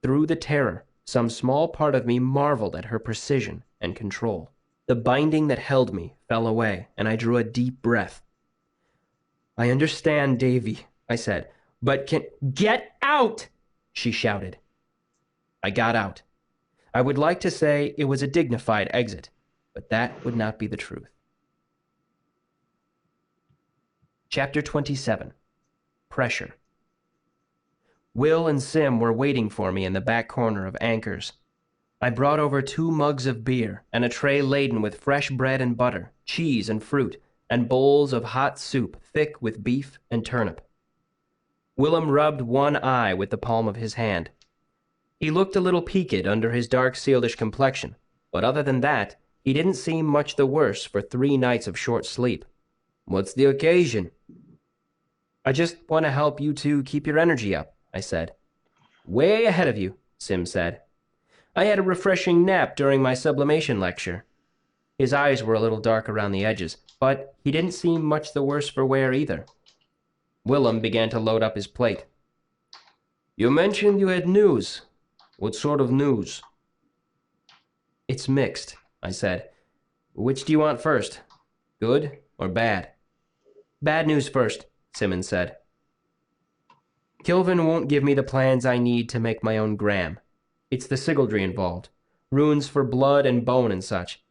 Through the terror, some small part of me marveled at her precision and control. The binding that held me fell away, and I drew a deep breath. "I understand, Davy," I said, "but can—" "Get out!" she shouted. I got out. I would like to say it was a dignified exit, but that would not be the truth. Chapter 27. Pressure. Will and Sim were waiting for me in the back corner of Anchor's. I brought over 2 mugs of beer and a tray laden with fresh bread and butter, cheese and fruit, and bowls of hot soup thick with beef and turnip. Willem rubbed one eye with the palm of his hand. He looked a little peaked under his dark Sealdish complexion, but other than that, he didn't seem much the worse for 3 nights of short sleep. "What's the occasion?" "I just want to help you two keep your energy up," I said. "Way ahead of you," Sim said. "I had a refreshing nap during my sublimation lecture." His eyes were a little dark around the edges, but he didn't seem much the worse for wear either. Willem began to load up his plate. "You mentioned you had news. What sort of news?" "It's mixed," I said. "Which do you want first? Good or bad?" "Bad news first," Simmons said. "Kilvin won't give me the plans I need to make my own gram. It's the Sigildry involved. Runes for blood and bone and such.